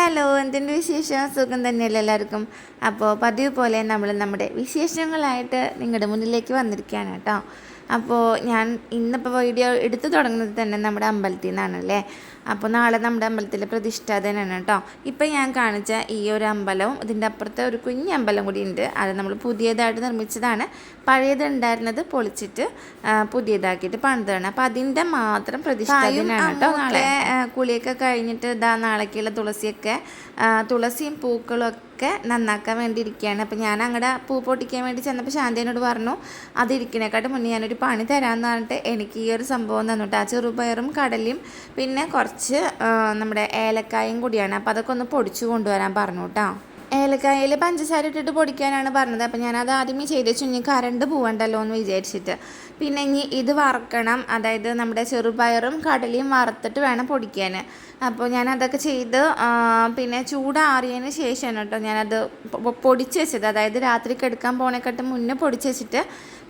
Hello, എന്തുണ്ട് വിശേഷം? സുഖം തന്നെയല്ലേ എല്ലാവർക്കും? അപ്പോൾ പതിവ് പോലെ നമ്മൾ നമ്മുടെ വിശേഷങ്ങളായിട്ട് നിങ്ങളുടെ മുന്നിലേക്ക് വന്നിരിക്കുകയാണ് കേട്ടോ. അപ്പോൾ ഞാൻ ഇന്നിപ്പോൾ വീഡിയോ എടുത്തു തുടങ്ങുന്നത് തന്നെ നമ്മുടെ അമ്പലത്തിൽ നിന്നാണല്ലേ. അപ്പോൾ നാളെ നമ്മുടെ അമ്പലത്തിൽ പ്രതിഷ്ഠാദനാണ് കേട്ടോ. ഇപ്പം ഞാൻ കാണിച്ച ഈ ഒരു അമ്പലവും ഇതിൻ്റെ അപ്പുറത്തെ ഒരു കുഞ്ഞ് അമ്പലം കൂടി ഉണ്ട്. അത് നമ്മൾ പുതിയതായിട്ട് നിർമ്മിച്ചതാണ്. പഴയത് ഉണ്ടായിരുന്നത് പൊളിച്ചിട്ട് പുതിയതാക്കിയിട്ട് പണിതാണ്. അപ്പോൾ അതിൻ്റെ മാത്രം പ്രതിഷ്ഠാദനാണ് കേട്ടോ. നാളെ കുളിയൊക്കെ കഴിഞ്ഞിട്ട് നാളേക്കുള്ള തുളസിയും പൂക്കളും ഒക്കെ നന്നാക്കാൻ വേണ്ടി ഇരിക്കുകയാണ്. അപ്പോൾ ഞാൻ അങ്ങടെ പൂ പൊട്ടിക്കാൻ വേണ്ടി ചെന്നപ്പോൾ ശാന്തിനോട് പറഞ്ഞു അതിരിക്കണേക്കാട്ട് മുന്നേ ഞാനൊരു പണി തരാമെന്ന് പറഞ്ഞിട്ട് എനിക്ക് ഈ ഒരു സംഭവം തന്നിട്ട് ആ ചെറുപയറും കടലയും പിന്നെ കുറച്ച് നമ്മുടെ ഏലക്കായും കൂടിയാണ്. അപ്പോൾ അതൊക്കെ ഒന്ന് പൊടിച്ചു കൊണ്ടുവരാൻ പറഞ്ഞു കേട്ടോ. ഏലക്കായയിൽ പഞ്ചസാര ഇട്ടിട്ട് പൊടിക്കാനാണ് പറഞ്ഞത്. അപ്പോൾ ഞാനത് ആദ്യമേ ചെയ്ത് വെച്ചു, ഇനി കറണ്ട് പോകണ്ടല്ലോ എന്ന് വിചാരിച്ചിട്ട്. പിന്നെ ഇനി ഇത് വറക്കണം, അതായത് നമ്മുടെ ചെറുപയറും കടലയും വറുത്തിട്ട് വേണം പൊടിക്കാൻ. അപ്പോൾ ഞാനതൊക്കെ ചെയ്ത് പിന്നെ ചൂടാറിയതിന് ശേഷമാണ് കേട്ടോ ഞാനത് പൊടിച്ച് വെച്ചത്. അതായത് രാത്രി കിടക്കാൻ പോണേക്കാട്ട് മുന്നേ പൊടിച്ച് വെച്ചിട്ട്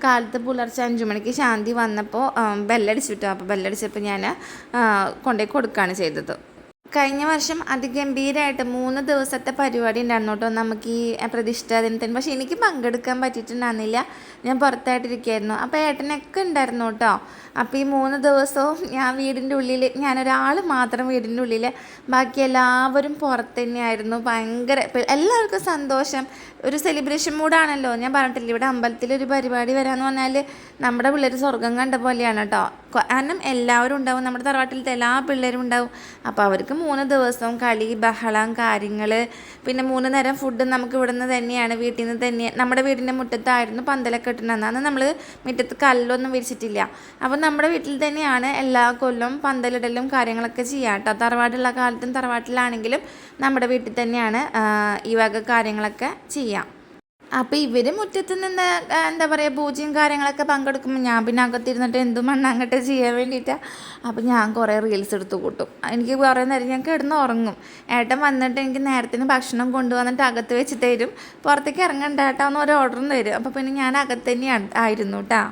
കാലത്ത് പുലർച്ചെ 5 മണിക്ക് ശാന്തി വന്നപ്പോൾ ബെല്ലടിച്ചിട്ടു. അപ്പോൾ ബെല്ലടിച്ചപ്പോൾ ഞാൻ കൊണ്ടുപോയി കൊടുക്കുകയാണ് ചെയ്തത്. കഴിഞ്ഞ വർഷം അതിഗംഭീരമായിട്ട് 3 ദിവസത്തെ പരിപാടി ഉണ്ടായിരുന്നു കേട്ടോ നമുക്ക് ഈ പ്രതിഷ്ഠാദിനത്തിന്. പക്ഷേ എനിക്ക് പങ്കെടുക്കാൻ പറ്റിയിട്ടുണ്ടായിരുന്നില്ല, ഞാൻ പുറത്തായിട്ടിരിക്കുകയായിരുന്നു. അപ്പോൾ ഏട്ടനൊക്കെ ഉണ്ടായിരുന്നു കേട്ടോ. അപ്പോൾ ഈ 3 ദിവസവും ഞാൻ വീടിൻ്റെ ഉള്ളിൽ, ഞാനൊരാൾ മാത്രം വീടിൻ്റെ ഉള്ളിൽ, ബാക്കി എല്ലാവരും പുറത്ത് തന്നെയായിരുന്നു. ഭയങ്കര എല്ലാവർക്കും സന്തോഷം, ഒരു സെലിബ്രേഷൻ മൂഡാണല്ലോ. ഞാൻ പറഞ്ഞിട്ടില്ല, ഇവിടെ അമ്പലത്തിലൊരു പരിപാടി വരാമെന്ന് പറഞ്ഞാൽ നമ്മുടെ പിള്ളേർ സ്വർഗം കണ്ട പോലെയാണ് കേട്ടോ. കാരണം എല്ലാവരും ഉണ്ടാവും, നമ്മുടെ തറവാട്ടിലത്തെ എല്ലാ പിള്ളേരും ഉണ്ടാവും. അപ്പോൾ അവർക്ക് 3 ദിവസവും കളി ബഹളം കാര്യങ്ങൾ, പിന്നെ 3 നേരം ഫുഡ് നമുക്ക് ഇവിടുന്ന് തന്നെയാണ്, വീട്ടിൽ നിന്ന് തന്നെ. നമ്മുടെ വീടിൻ്റെ മുറ്റത്തായിരുന്നു പന്തലൊക്കെ ഇട്ടിട്ടുണ്ടെന്ന്. അന്ന് നമ്മൾ മുറ്റത്ത് കല്ലൊന്നും വിരിച്ചിട്ടില്ല. അപ്പോൾ നമ്മുടെ വീട്ടിൽ തന്നെയാണ് എല്ലാ കൊല്ലവും പന്തലിടലും കാര്യങ്ങളൊക്കെ ചെയ്യാം കേട്ടോ. തറവാടുള്ള കാലത്തും തറവാട്ടിലാണെങ്കിലും നമ്മുടെ വീട്ടിൽ തന്നെയാണ് ഈ വക കാര്യങ്ങളൊക്കെ ചെയ്യാം. അപ്പോൾ ഇവർ മുറ്റത്ത് നിന്ന് എന്താ പറയുക പൂജയും കാര്യങ്ങളൊക്കെ പങ്കെടുക്കുമ്പോൾ ഞാൻ പിന്നെ അകത്തിരുന്നിട്ട് എന്തും മണ്ണങ്ങട്ട് ചെയ്യാൻ വേണ്ടിയിട്ടാണ്. അപ്പോൾ ഞാൻ കുറേ റീൽസ് എടുത്ത് കൂട്ടും. എനിക്ക് കുറേ നേരം ഞാൻ കിടന്ന് ഉറങ്ങും. ഏട്ടൻ വന്നിട്ട് എനിക്ക് നേരത്തിന് ഭക്ഷണം കൊണ്ടുവന്നിട്ട് അകത്ത് വെച്ച് തരും. പുറത്തേക്ക് ഇറങ്ങണ്ട ഏട്ടാ എന്ന് ഒരു ഓർഡറും തരും. അപ്പോൾ പിന്നെ ഞാൻ അകത്ത് തന്നെയാണ് ആയിരുന്നു കേട്ടോ.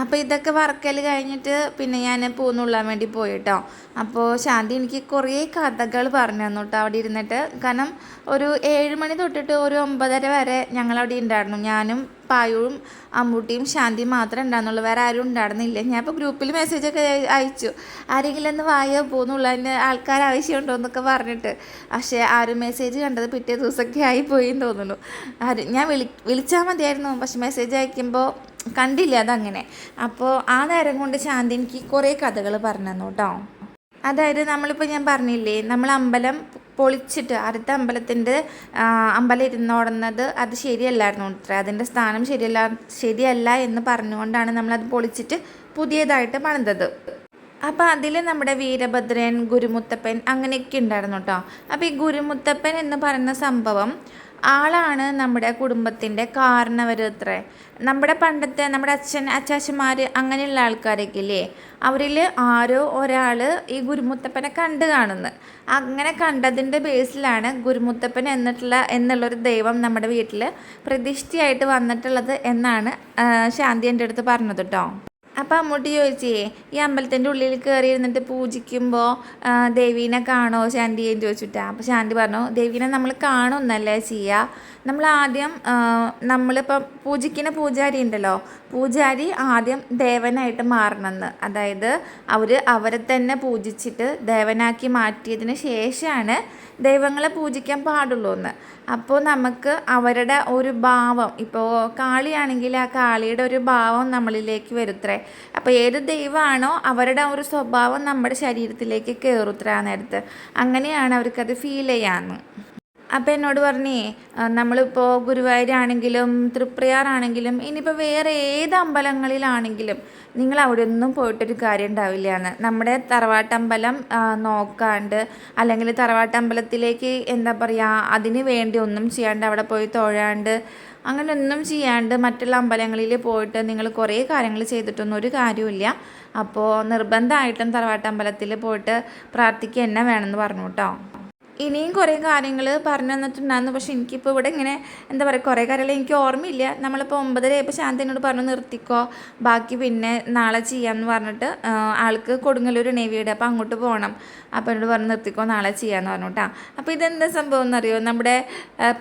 അപ്പോൾ ഇതൊക്കെ വറക്കൽ കഴിഞ്ഞിട്ട് പിന്നെ ഞാൻ പൂന്നുള്ളാൻ വേണ്ടി പോയി കേട്ടോ. അപ്പോൾ ശാന്തി എനിക്ക് കുറേ കഥകൾ പറഞ്ഞു തന്നു കേട്ടോ അവിടെ ഇരുന്നിട്ട്. കാരണം ഒരു 7 മണി തൊട്ടിട്ട് ഒരു 9:30 വരെ ഞങ്ങളവിടെ ഉണ്ടായിരുന്നു. ഞാനും പായുവും അമ്മൂട്ടിയും ശാന്തി മാത്രമേ ഉണ്ടായിരുന്നുള്ളൂ, വേറെ ആരും ഉണ്ടായിരുന്നില്ല. ഞാൻ ഇപ്പോൾ ഗ്രൂപ്പിൽ മെസ്സേജൊക്കെ അയച്ചു, ആരെങ്കിലും ഒന്ന് വായോ പോകുന്നുള്ളതിന് ആൾക്കാർ ആവശ്യമുണ്ടോ എന്നൊക്കെ പറഞ്ഞിട്ട്. പക്ഷേ ആരും മെസ്സേജ് കണ്ടത് പിറ്റേ ദിവസമൊക്കെ ആയിപ്പോയി എന്ന് തോന്നുന്നു. ഞാൻ വിളിച്ചാൽ മതിയായിരുന്നു, പക്ഷെ മെസ്സേജ് അയക്കുമ്പോൾ കണ്ടില്ല അതങ്ങനെ. അപ്പോൾ ആ നേരം കൊണ്ട് ശാന്തി എനിക്ക് കുറേ കഥകൾ പറഞ്ഞു തന്നു കേട്ടോ. അതായത് നമ്മളിപ്പോൾ ഞാൻ പറഞ്ഞില്ലേ, നമ്മൾ അമ്പലം പൊളിച്ചിട്ട് അടുത്ത അമ്പലം ഇരുന്നോടുന്നത് അത് ശരിയല്ലായിരുന്നു അത്ര, അതിൻ്റെ സ്ഥാനം ശരിയല്ല എന്ന് പറഞ്ഞുകൊണ്ടാണ് നമ്മളത് പൊളിച്ചിട്ട് പുതിയതായിട്ട് പണിതത്. അപ്പോൾ അതിൽ നമ്മുടെ വീരഭദ്രൻ, ഗുരുമുത്തപ്പൻ അങ്ങനെയൊക്കെ ഉണ്ടായിരുന്നു കേട്ടോ. അപ്പോൾ ഈ ഗുരുമുത്തപ്പൻ എന്ന് പറയുന്ന സംഭവം ആളാണ് നമ്മുടെ കുടുംബത്തിൻ്റെ കാരണവരത്രേ. നമ്മുടെ പണ്ടത്തെ നമ്മുടെ അച്ചാച്ചന്മാർ അങ്ങനെയുള്ള ആൾക്കാരൊക്കെ ഇല്ലേ, അവരിൽ ആരോ ഒരാൾ ഈ ഗുരുമുത്തപ്പനെ കണ്ടു കാണുന്നു. അങ്ങനെ കണ്ടതിൻ്റെ ബേസിലാണ് ഗുരുമുത്തപ്പൻ എന്നുള്ളൊരു ദൈവം നമ്മുടെ വീട്ടിൽ പ്രതിഷ്ഠയായിട്ട് വന്നിട്ടുള്ളത് എന്നാണ് ശാന്തി എൻ്റെ അടുത്ത് പറഞ്ഞത് കേട്ടോ. അപ്പോൾ അമ്മൂട്ടി ചോദിച്ചേ, ഈ അമ്പലത്തിൻ്റെ ഉള്ളിൽ കയറി ഇരുന്നിട്ട് പൂജിക്കുമ്പോൾ ദേവീനെ കാണോ ശാന്തിയെന്ന് ചോദിച്ചിട്ടാണ്. അപ്പോൾ ശാന്തി പറഞ്ഞു, ദേവീനെ നമ്മൾ കാണുമെന്നല്ലേ ചെയ്യുക, നമ്മൾ ആദ്യം നമ്മളിപ്പം പൂജിക്കുന്ന പൂജാരി ഉണ്ടല്ലോ, പൂജാരി ആദ്യം ദേവനായിട്ട് മാറണമെന്ന്. അതായത് അവരെ തന്നെ പൂജിച്ചിട്ട് ദേവനാക്കി മാറ്റിയതിന് ശേഷമാണ് ദൈവങ്ങളെ പൂജിക്കാൻ പാടുള്ളൂ എന്ന്. അപ്പോൾ നമുക്ക് അവരുടെ ഒരു ഭാവം, ഇപ്പോൾ കാളിയാണെങ്കിൽ ആ കാളിയുടെ ഒരു ഭാവം നമ്മളിലേക്ക് വരുത്രേ. അപ്പോൾ ഏത് ദൈവമാണോ അവരുടെ ഒരു സ്വഭാവം നമ്മുടെ ശരീരത്തിലേക്ക് കയറുത്രേ ആ നേരത്ത്. അങ്ങനെയാണ് അവർക്കത് ഫീൽ ചെയ്യാമെന്ന്. അപ്പോൾ എന്നോട് പറഞ്ഞേ, നമ്മളിപ്പോൾ ഗുരുവായൂരാണെങ്കിലും തൃപ്രയാറാണെങ്കിലും ഇനിയിപ്പോൾ വേറെ ഏത് അമ്പലങ്ങളിലാണെങ്കിലും നിങ്ങൾ അവിടെ ഒന്നും പോയിട്ടൊരു കാര്യം ഉണ്ടാവില്ല എന്ന്. നമ്മുടെ തറവാട്ടമ്പലം നോക്കാണ്ട്, അല്ലെങ്കിൽ തറവാട്ടമ്പലത്തിലേക്ക് എന്താ പറയുക അതിന് വേണ്ടി ഒന്നും ചെയ്യാണ്ട്, അവിടെ പോയി തൊഴാണ്ട് അങ്ങനെ ഒന്നും ചെയ്യാണ്ട് മറ്റുള്ള അമ്പലങ്ങളിൽ പോയിട്ട് നിങ്ങൾ കുറേ കാര്യങ്ങൾ ചെയ്തിട്ടൊന്നും ഒരു കാര്യമില്ല. അപ്പോൾ നിർബന്ധമായിട്ടും തറവാട്ടമ്പലത്തിൽ പോയിട്ട് പ്രാർത്ഥിക്കുക തന്നെ വേണമെന്ന് പറഞ്ഞു കേട്ടോ. ഇനിയും കുറേ കാര്യങ്ങൾ പറഞ്ഞു തന്നിട്ടുണ്ടായിരുന്നു. പക്ഷേ എനിക്കിപ്പോൾ ഇവിടെ ഇങ്ങനെ എന്താ പറയുക, കുറേ കാര്യങ്ങൾ എനിക്ക് ഓർമ്മയില്ല. നമ്മളിപ്പോൾ 9:30 ശാന്തിനോട് പറഞ്ഞു നിർത്തിക്കോ, ബാക്കി പിന്നെ നാളെ ചെയ്യാമെന്ന് പറഞ്ഞിട്ട് ആൾക്ക് കൊടുങ്ങല്ലൂർ വീട്, അപ്പോൾ അങ്ങോട്ട് പോകണം. അപ്പോൾ എന്നോട് പറഞ്ഞു നിർത്തിക്കോ, നാളെ ചെയ്യാമെന്ന് പറഞ്ഞു കേട്ടോ. അപ്പോൾ ഇതെന്താ സംഭവം എന്നറിയോ, നമ്മുടെ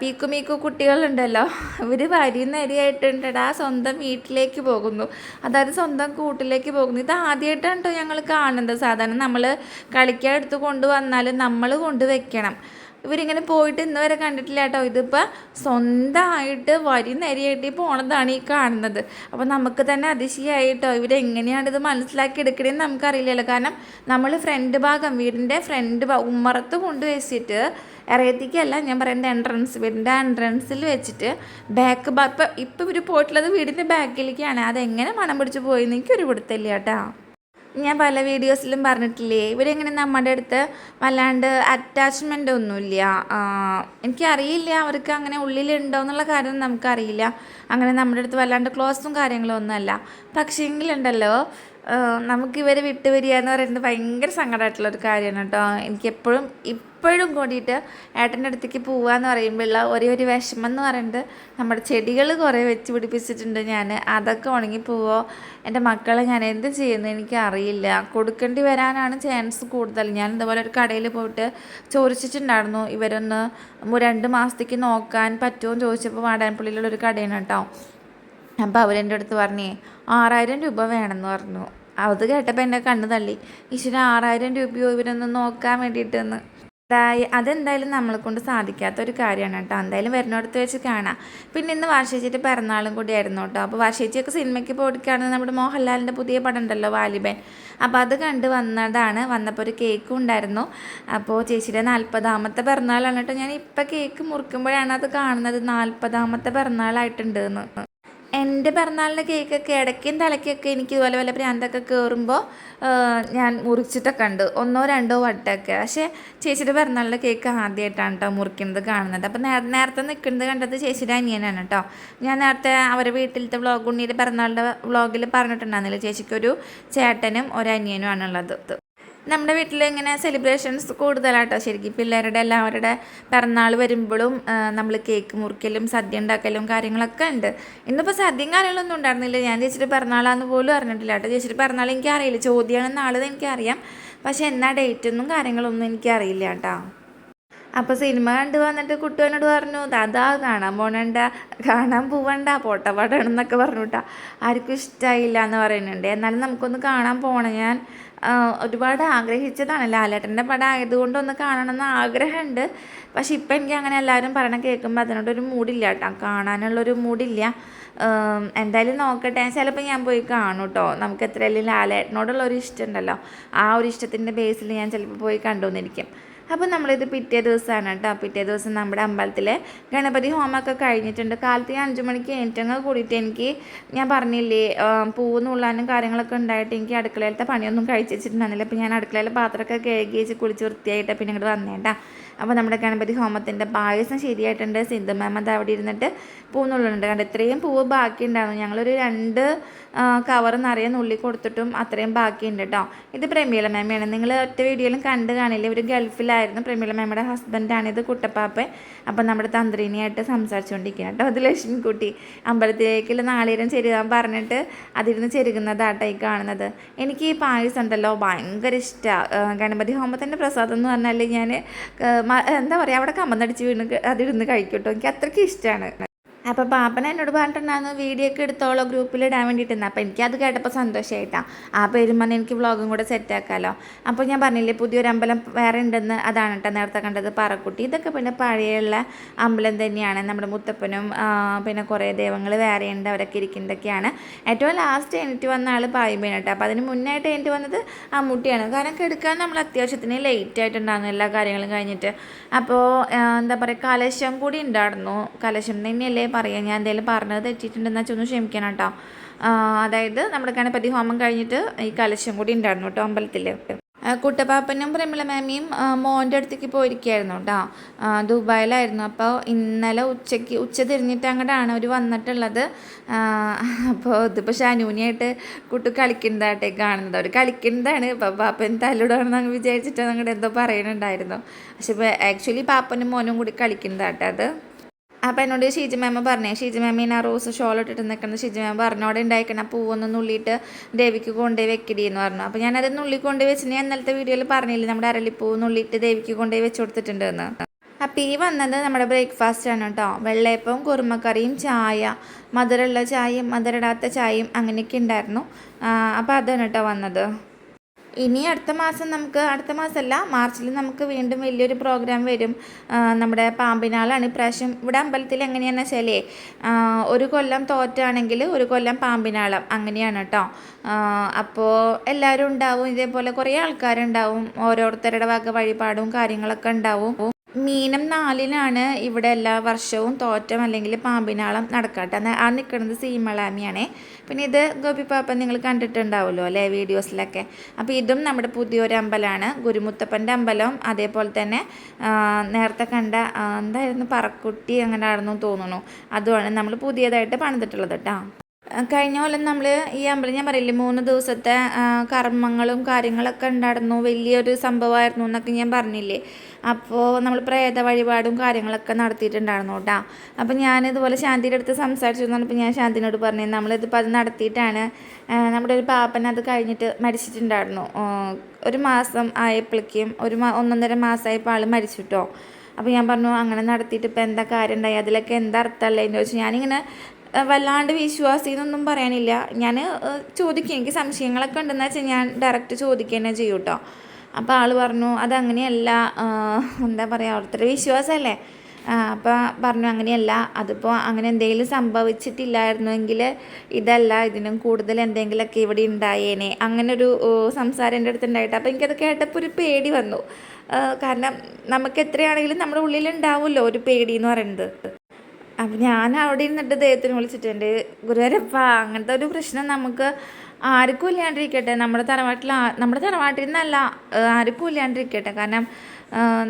പീക്കു മീക്കു കുട്ടികളുണ്ടല്ലോ, ഇവർ വരിയുന്നരിയായിട്ടുണ്ടടാ സ്വന്തം വീട്ടിലേക്ക് പോകുന്നു, അതായത് സ്വന്തം കൂട്ടിലേക്ക് പോകുന്നു. ഇത് ആദ്യമായിട്ടാണ് കേട്ടോ ഞങ്ങൾ കാണുന്നത്. സാധാരണ നമ്മൾ കളിക്കാൻ എടുത്ത് കൊണ്ടുവന്നാൽ നമ്മൾ കൊണ്ടുവയ്ക്കണം. ഇവരിങ്ങനെ പോയിട്ട് ഇന്ന് വരെ കണ്ടിട്ടില്ല കേട്ടോ. ഇതിപ്പോൾ സ്വന്തമായിട്ട് വരി നിരയായിട്ട് പോണതാണ് ഈ കാണുന്നത്. അപ്പോൾ നമുക്ക് തന്നെ അതിശയായിട്ടോ, ഇവരെങ്ങനെയാണ് ഇത് മനസ്സിലാക്കി എടുക്കണേന്ന് നമുക്കറിയില്ലല്ലോ. കാരണം നമ്മൾ ഫ്രണ്ട് ഭാഗം, വീടിൻ്റെ ഫ്രണ്ട് ഉമ്മറത്ത് കൊണ്ട് വെച്ചിട്ട്, ഇറയത്തേക്കല്ല ഞാൻ പറയുന്നത്, വീടിൻ്റെ എൻട്രൻസിൽ വെച്ചിട്ട് ബാക്ക് ഇപ്പം ഇവർ പോയിട്ടുള്ളത് വീടിൻ്റെ ബാക്കിലേക്കാണ്. അതെങ്ങനെ മണം പിടിച്ച് പോയെന്ന് എനിക്കൊരു പിടുത്തമില്ല കേട്ടോ. ഞാൻ പല വീഡിയോസിലും പറഞ്ഞിട്ടില്ലേ, ഇവരെങ്ങനെ നമ്മുടെ അടുത്ത് വല്ലാണ്ട് അറ്റാച്ച്മെൻ്റ് ഒന്നുമില്ല. എനിക്കറിയില്ല അവർക്ക് അങ്ങനെ ഉള്ളിലുണ്ടോ എന്നുള്ള കാര്യം നമുക്കറിയില്ല. അങ്ങനെ നമ്മുടെ അടുത്ത് വല്ലാണ്ട് ക്ലോസും കാര്യങ്ങളും ഒന്നുമല്ല. പക്ഷേങ്കിലുണ്ടല്ലോ, നമുക്കിവരെ വിട്ടുവരിക എന്ന് പറയുന്നത് ഭയങ്കര സങ്കടമായിട്ടുള്ളൊരു കാര്യമാണ് കേട്ടോ. എനിക്കെപ്പോഴും ഇപ്പോഴും കൂടിയിട്ട് ഏട്ടൻ്റെ അടുത്തേക്ക് പോകാമെന്ന് പറയുമ്പോഴുള്ള ഒരു വിഷമം എന്ന് പറയുന്നത്, നമ്മുടെ ചെടികൾ കുറേ വെച്ച് പിടിപ്പിച്ചിട്ടുണ്ട് ഞാൻ, അതൊക്കെ ഉണങ്ങിപ്പോവോ, എൻ്റെ മക്കളെ ഞാൻ എന്ത് ചെയ്യുന്നു എനിക്കറിയില്ല. കൊടുക്കേണ്ടി വരാനാണ് ചാൻസ് കൂടുതൽ. ഞാൻ ഇതുപോലെ ഒരു കടയിൽ പോയിട്ട് ചോദിച്ചിട്ടുണ്ടായിരുന്നു, ഇവരൊന്ന് 2 മാസത്തേക്ക് നോക്കാൻ പറ്റുമോ എന്ന് ചോദിച്ചപ്പോൾ വാടാനപ്പള്ളിയിലുള്ളൊരു കടയാണ് കേട്ടോ. അപ്പോൾ അവരെൻ്റെ അടുത്ത് പറഞ്ഞേ 6000 രൂപ വേണമെന്ന് പറഞ്ഞു. അത് കേട്ടപ്പോൾ എൻ്റെ കണ്ണ് തള്ളി. ഈശ്വര, 6000 രൂപയോ ഇവരൊന്ന് നോക്കാൻ വേണ്ടിയിട്ടെന്ന്. അതെന്തായാലും നമ്മളെ കൊണ്ട് സാധിക്കാത്തൊരു കാര്യമാണ് കേട്ടോ. എന്തായാലും വരുന്നിടത്ത് വെച്ച് കാണാം. പിന്നെ ഇന്ന് വാർഷേച്ചിയുടെ പിറന്നാളും കൂടി ആയിരുന്നു കേട്ടോ. അപ്പോൾ വാർഷേച്ചിയൊക്കെ സിനിമയ്ക്ക് പോയിട്ടാണ്, നമ്മുടെ മോഹൻലാലിൻ്റെ പുതിയ പടം ഉണ്ടല്ലോ വാലിബൻ, അപ്പോൾ അത് കണ്ട് വന്നതാണ്. വന്നപ്പോൾ ഒരു കേക്കും ഉണ്ടായിരുന്നു. അപ്പോൾ ചേച്ചിയുടെ 40ാമത്തെ പിറന്നാളാണ് കേട്ടോ. ഞാൻ ഇപ്പം കേക്ക് മുറിക്കുമ്പോഴാണ് അത് കാണുന്നത്, 40ാമത്തെ പിറന്നാളായിട്ടുണ്ട് എന്ന്. എൻ്റെ പിറന്നാളിൻ്റെ കേക്കൊക്കെ ഇടയ്ക്കും തലയ്ക്കൊക്കെ എനിക്ക് ഇതുപോലെ വല്ല ഭ്രാന്തൊക്കെ കയറുമ്പോൾ ഞാൻ മുറിച്ചിട്ടൊക്കെ ഉണ്ട്, 1-2 വട്ടമൊക്കെ. പക്ഷേ ചേച്ചിയുടെ പിറന്നാളിൻ്റെ കേക്ക് ആദ്യമായിട്ടാണ് കേട്ടോ മുറിക്കുന്നത് കാണുന്നത്. അപ്പോൾ നേരത്തെ നിൽക്കുന്നത് കണ്ടത് ചേച്ചിയുടെ അനിയനാണ് കേട്ടോ. ഞാൻ നേരത്തെ അവരുടെ വീട്ടിലത്തെ ഉണ്ണിയുടെ പിറന്നാളിൻ്റെ വ്ളോഗിൽ പറഞ്ഞിട്ടുണ്ടായിരുന്നില്ല, ചേച്ചിക്കൊരു ചേട്ടനും ഒരനിയനുമാണുള്ളത്. നമ്മുടെ വീട്ടിൽ ഇങ്ങനെ സെലിബ്രേഷൻസ് കൂടുതലാട്ടോ ശരിക്കും. പിള്ളേരുടെ എല്ലാവരുടെ പിറന്നാൾ വരുമ്പോഴും നമ്മൾ കേക്ക് മുറിക്കലും സദ്യ ഉണ്ടാക്കലും കാര്യങ്ങളൊക്കെ ഉണ്ട്. ഇന്നിപ്പോൾ സദ്യയും കാര്യങ്ങളൊന്നും ഉണ്ടായിരുന്നില്ല. ഞാൻ ചേച്ചിയുടെ പിറന്നാളാന്ന് പോലും അറിഞ്ഞിട്ടില്ല കേട്ടോ. ചേച്ചിയുടെ പിറന്നാൾ എനിക്കറിയില്ല, ചോദ്യമാണ് നാളെ എനിക്കറിയാം, പക്ഷേ എന്നാ ഡേറ്റൊന്നും കാര്യങ്ങളൊന്നും എനിക്കറിയില്ല കേട്ടോ. അപ്പോൾ സിനിമ കണ്ട് വന്നിട്ട് കുട്ടുവനോട് പറഞ്ഞു, ദാദാ കാണാൻ പോകണ്ട, കാണാൻ പോവണ്ട, പോട്ടപ്പാടാണെന്നൊക്കെ പറഞ്ഞു കേട്ടോ. ആർക്കും ഇഷ്ടമായില്ല എന്ന് പറയുന്നുണ്ട്. എന്നാലും നമുക്കൊന്ന് കാണാൻ പോകണം. ഞാൻ ഒരുപാട് ആഗ്രഹിച്ചതാണ്, ലാലേട്ടൻ്റെ പടം ആയതുകൊണ്ട് ഒന്ന് കാണണമെന്ന് ആഗ്രഹമുണ്ട്. പക്ഷെ ഇപ്പം എനിക്ക് അങ്ങനെ എല്ലാവരും പറയണ കേൾക്കുമ്പോൾ അതിനോടൊരു മൂഡില്ല കേട്ടോ, കാണാനുള്ളൊരു മൂഡില്ല. എന്തായാലും നോക്കട്ടെ, ചിലപ്പോൾ ഞാൻ പോയി കാണും കേട്ടോ. നമുക്ക് എത്രയല്ലേ ലാലേട്ടനോടുള്ളൊരു ഇഷ്ടം ഉണ്ടല്ലോ, ആ ഒരു ഇഷ്ടത്തിൻ്റെ ബേസിൽ ഞാൻ ചിലപ്പോൾ പോയി കണ്ടുവന്നിരിക്കും. അപ്പോൾ നമ്മളിത് പിറ്റേ ദിവസമാണ് കേട്ടോ. പിറ്റേ ദിവസം നമ്മുടെ അമ്പലത്തിലെ ഗണപതി ഹോമമൊക്കെ കഴിഞ്ഞിട്ടുണ്ട്. കാലത്ത് 5 മണിക്ക് ഏറ്റവും കൂടിയിട്ട് എനിക്ക്, ഞാൻ പറഞ്ഞില്ലേ, പൂവ് നുള്ളാനും കാര്യങ്ങളൊക്കെ ഉണ്ടായിട്ട് എനിക്ക് അടുക്കളയിലത്തെ പണിയൊന്നും കഴിച്ച് വെച്ചിട്ടുണ്ടായിരുന്നില്ല. അപ്പോൾ ഞാൻ അടുക്കളയിലെ പാത്രമൊക്കെ കഴുകി വെച്ച് കുളിച്ച് വൃത്തിയായിട്ട് പിന്നെ ഇങ്ങോട്ട് വന്നേട്ടാ. അപ്പോൾ നമ്മുടെ ഗണപതി ഹോമത്തിൻ്റെ പായസം ശരിയായിട്ടുണ്ട്. സിന്ധു മാം അത് അവിടെ ഇരുന്നിട്ട് പൂ നുള്ളുന്നുണ്ട്. കണ്ട് ഇത്രയും പൂവ് ബാക്കി ഉണ്ടായിരുന്നു. ഞങ്ങളൊരു 2 കവർ നിറയെ നുള്ളി കൊടുത്തിട്ടും അത്രയും ബാക്കിയുണ്ട് കേട്ടോ. ഇത് പ്രമീള മാമയാണ്, നിങ്ങൾ ഒറ്റ വീഡിയോയിലും കണ്ട് കാണില്ലേ, ഒരു ഗൾഫിലായിരുന്നു. പ്രമീള മാമയുടെ ഹസ്ബൻഡാണിത്, കുട്ടപ്പാപ്പൻ. അപ്പം നമ്മുടെ തന്ത്രിനിയായിട്ട് സംസാരിച്ചുകൊണ്ടിരിക്കുക കേട്ടോ. അത് ലക്ഷ്മിക്കുട്ടി അമ്പലത്തിലേക്കുള്ള നാളീരം ചെരുകാൻ പറഞ്ഞിട്ട് അതിരുന്ന് ചെരുകുന്നതാട്ടോ ഈ കാണുന്നത്. എനിക്ക് ഈ പായസം ഉണ്ടല്ലോ ഭയങ്കര ഇഷ്ടമാണ്. ഗണപതി ഹോമത്തിൻ്റെ പ്രസാദം എന്ന് പറഞ്ഞാൽ ഞാൻ എന്താ പറയുക, അവിടെ കമ്മന്നടിച്ച് വീണ് അതിരുന്ന് കഴിക്കും കേട്ടോ. എനിക്ക് അത്രയ്ക്ക് ഇഷ്ടമാണ്. അപ്പോൾ പാപ്പന എന്നോട് പറഞ്ഞിട്ടുണ്ടായിരുന്നു വീഡിയോ ഒക്കെ എടുത്തോളോ ഗ്രൂപ്പിലിടാൻ വേണ്ടിയിട്ടുണ്ട്. അപ്പോൾ എനിക്കത് കേട്ടപ്പോൾ സന്തോഷമായിട്ടാണ്. ആ പേരും പറഞ്ഞ് എനിക്ക് വ്ളോഗും കൂടെ സെറ്റാക്കാമല്ലോ. അപ്പോൾ ഞാൻ പറഞ്ഞില്ലേ പുതിയൊരു അമ്പലം വേറെ ഉണ്ടെന്ന്, അതാണ് കേട്ടോ നേരത്തെ കണ്ടത്, പാറക്കുട്ടി. ഇതൊക്കെ പിന്നെ പഴയുള്ള അമ്പലം തന്നെയാണ്. നമ്മുടെ മുത്തപ്പനും പിന്നെ കുറേ ദൈവങ്ങൾ വേറെ ഉണ്ട്, അവരൊക്കെ ഇരിക്കുന്നതൊക്കെയാണ്. ഏറ്റവും ലാസ്റ്റ് എനിക്ക് വന്ന ആൾ പായ്മേന കേട്ടോ. അപ്പോൾ അതിന് മുന്നായിട്ട് എനിക്ക് വന്നത് അമ്മൂട്ടിയാണ്. കാരണം കെടുക്കാൻ നമ്മൾ അത്യാവശ്യത്തിന് ലേറ്റ് ആയിട്ടുണ്ടായിരുന്നു എല്ലാ കാര്യങ്ങളും കഴിഞ്ഞിട്ട്. അപ്പോൾ എന്താ പറയുക, കലശം കൂടി ഉണ്ടായിരുന്നു. കലശം തന്നെയല്ലേ പറയാം, ഞാൻ എന്തെങ്കിലും പറഞ്ഞത് തെറ്റിയിട്ടുണ്ടെന്ന് വെച്ചൊന്ന് ക്ഷമിക്കണം കേട്ടോ. അതായത് നമ്മുടെ ഗണപതി ഹോമം കഴിഞ്ഞിട്ട് ഈ കലശം കൂടി ഉണ്ടായിരുന്നു കേട്ടോ അമ്പലത്തിൽ. കുട്ടപ്പാപ്പനും പ്രമിള മാമിയും മോൻ്റെ അടുത്തേക്ക് പോയിരിക്കുകയായിരുന്നു കേട്ടോ. ദുബായിലായിരുന്നു. അപ്പോൾ ഇന്നലെ ഉച്ച തിരിഞ്ഞിട്ട് അങ്ങോട്ടാണ് അവർ വന്നിട്ടുള്ളത്. അപ്പോൾ ഇതിപ്പോൾ ഷാനൂനിയായിട്ട് കുട്ടി കളിക്കുന്നതായിട്ടേ കാണുന്നത്. അവർ കളിക്കുന്നതാണ്. ഇപ്പോൾ പാപ്പൻ തല്ലിടണമെന്ന് അങ്ങ് വിചാരിച്ചിട്ട് അങ്ങോട്ട് എന്തോ പറയുന്നുണ്ടായിരുന്നു. പക്ഷെ ഇപ്പോൾ ആക്ച്വലി പാപ്പനും മോനും കൂടി കളിക്കുന്നതാട്ടെ അത്. അപ്പോൾ എന്നോട് ഷീജ മാമ പറഞ്ഞേ, ഷീജ മാമീനെ ആ റോസ് ഷോൾ ഇട്ടിട്ട് നിൽക്കുന്നത് ഷീജ മാമ പറഞ്ഞു അവിടെ ഉണ്ടായിക്കണം പൂവൊന്ന് നുള്ളിയിട്ട് ദേവിക്ക് കൊണ്ടുപോയി വെക്കിടി എന്ന് പറഞ്ഞു. അപ്പോൾ ഞാനത് നുള്ളി കൊണ്ടുപോയി വെച്ചിട്ട് ഞാൻ ഇന്നലത്തെ വീഡിയോയിൽ പറഞ്ഞില്ലേ നമ്മുടെ അരളിപ്പൂ നുള്ളിയിട്ട് ദേവിക്ക് കൊണ്ടുപോയി വെച്ച് കൊടുത്തിട്ടുണ്ട് എന്ന്. അപ്പോൾ ഈ വന്നത് നമ്മുടെ ബ്രേക്ക്ഫാസ്റ്റ് ആണ് കേട്ടോ. വെള്ളയപ്പവും കുറുമക്കറിയും ചായ, മധുരമുള്ള ചായയും മധുരമിടാത്ത ചായയും അങ്ങനെയൊക്കെ ഉണ്ടായിരുന്നു. അപ്പോൾ അതാണ് കേട്ടോ വന്നത്. ഇനി അടുത്ത മാസമല്ല മാർച്ചിൽ നമുക്ക് വീണ്ടും വലിയൊരു പ്രോഗ്രാം വരും. നമ്മുടെ പാമ്പിനാളാണ് ഇപ്രാവശ്യം. ഇവിടെ അമ്പലത്തിൽ എങ്ങനെയാണെന്ന് വെച്ചാലേ ഒരു കൊല്ലം തോറ്റാണെങ്കിൽ ഒരു കൊല്ലം പാമ്പിനാളം അങ്ങനെയാണ് കേട്ടോ. അപ്പോൾ എല്ലാവരും ഉണ്ടാവും, ഇതേപോലെ കുറേ ആൾക്കാരുണ്ടാവും, ഓരോരുത്തരുടെ വക വഴിപാടും കാര്യങ്ങളൊക്കെ ഉണ്ടാവും. മീനം 4-നാണ് ഇവിടെ എല്ലാ വർഷവും തോറ്റം അല്ലെങ്കിൽ പാമ്പിനാളം നടക്കട്ടെ. ആ നിൽക്കുന്നത് സീമളാമിയാണേ. പിന്നെ ഇത് ഗോപിപ്പാപ്പൻ നിങ്ങൾ കണ്ടിട്ടുണ്ടാവുമല്ലോ അല്ലേ വീഡിയോസിലൊക്കെ. അപ്പോൾ ഇതും നമ്മുടെ പുതിയൊരു അമ്പലമാണ്, ഗുരുമുത്തപ്പൻ്റെ അമ്പലം. അതേപോലെ തന്നെ നേരത്തെ കണ്ട എന്തായിരുന്നു പറക്കുട്ടി അങ്ങനെ ആണെന്ന് തോന്നുന്നു, അതുമാണ് നമ്മൾ പുതിയതായിട്ട് പണിതിട്ടുള്ളത് കേട്ടോ. കഴിഞ്ഞ കൊല്ലം നമ്മൾ ഈ അമ്പലം ഞാൻ പറയില്ലേ 3 ദിവസത്തെ കർമ്മങ്ങളും കാര്യങ്ങളൊക്കെ ഉണ്ടായിരുന്നു, വലിയൊരു സംഭവമായിരുന്നു എന്നൊക്കെ ഞാൻ പറഞ്ഞില്ലേ. അപ്പോൾ നമ്മൾ പ്രേത വഴിപാടും കാര്യങ്ങളൊക്കെ നടത്തിയിട്ടുണ്ടായിരുന്നു കേട്ടോ. അപ്പോൾ ഞാനിതുപോലെ ശാന്തിയുടെ അടുത്ത് സംസാരിച്ചു തന്നപ്പോൾ ഞാൻ ശാന്തിനോട് പറഞ്ഞു നമ്മളിതിപ്പോൾ അത് നടത്തിയിട്ടാണ്. നമ്മുടെ ഒരു പാപ്പൻ അത് കഴിഞ്ഞിട്ട് മരിച്ചിട്ടുണ്ടായിരുന്നു. ഒരു മാസം ആയപ്പോഴേക്കും 1.5 മാസമായപ്പോൾ ആൾ മരിച്ചു കേട്ടോ. അപ്പോൾ ഞാൻ പറഞ്ഞു അങ്ങനെ നടത്തിയിട്ട് ഇപ്പോൾ എന്താ കാര്യം ഉണ്ടായി, അതിലൊക്കെ എന്താ അർത്ഥമല്ലേ എന്ന് ചോദിച്ചു. ഞാനിങ്ങനെ വല്ലാണ്ട് വിശ്വാസി എന്നൊന്നും പറയാനില്ല, ഞാൻ ചോദിക്കും, എനിക്ക് സംശയങ്ങളൊക്കെ ഉണ്ടെന്ന് വെച്ചാൽ ഞാൻ ഡയറക്റ്റ് ചോദിക്കുക തന്നെ ചെയ്യും കേട്ടോ. അപ്പോൾ ആൾ പറഞ്ഞു അതങ്ങനെയല്ല, എന്താ പറയുക ഓരോരുത്തരുടെ വിശ്വാസമല്ലേ. അപ്പോൾ പറഞ്ഞു അങ്ങനെയല്ല, അതിപ്പോൾ അങ്ങനെ എന്തെങ്കിലും സംഭവിച്ചിട്ടില്ലായിരുന്നുവെങ്കിൽ ഇതല്ല, ഇതിനും കൂടുതൽ എന്തെങ്കിലുമൊക്കെ ഇവിടെ ഉണ്ടായേനെ, അങ്ങനൊരു സംസാരം എൻ്റെ അടുത്ത് ഉണ്ടായിട്ട്. അപ്പോൾ എനിക്കത് കേട്ടപ്പോൾ ഒരു പേടി വന്നു. കാരണം നമുക്ക് എത്രയാണെങ്കിലും നമ്മുടെ ഉള്ളിലുണ്ടാവുമല്ലോ ഒരു പേടി എന്ന് പറയുന്നത്. അപ്പം ഞാൻ അവിടെ ഇരുന്നിട്ട് ദൈവത്തിന് വിളിച്ചിട്ടുണ്ട്, ഗുരുവായൂരപ്പ അങ്ങനത്തെ ഒരു പ്രശ്നം നമുക്ക് ആർക്കും ഇല്ലാണ്ടിരിക്കട്ടെ, നമ്മുടെ തറവാട്ടിൽ നിന്നല്ല ആർക്കും ഇല്ലാണ്ടിരിക്കട്ടെ. കാരണം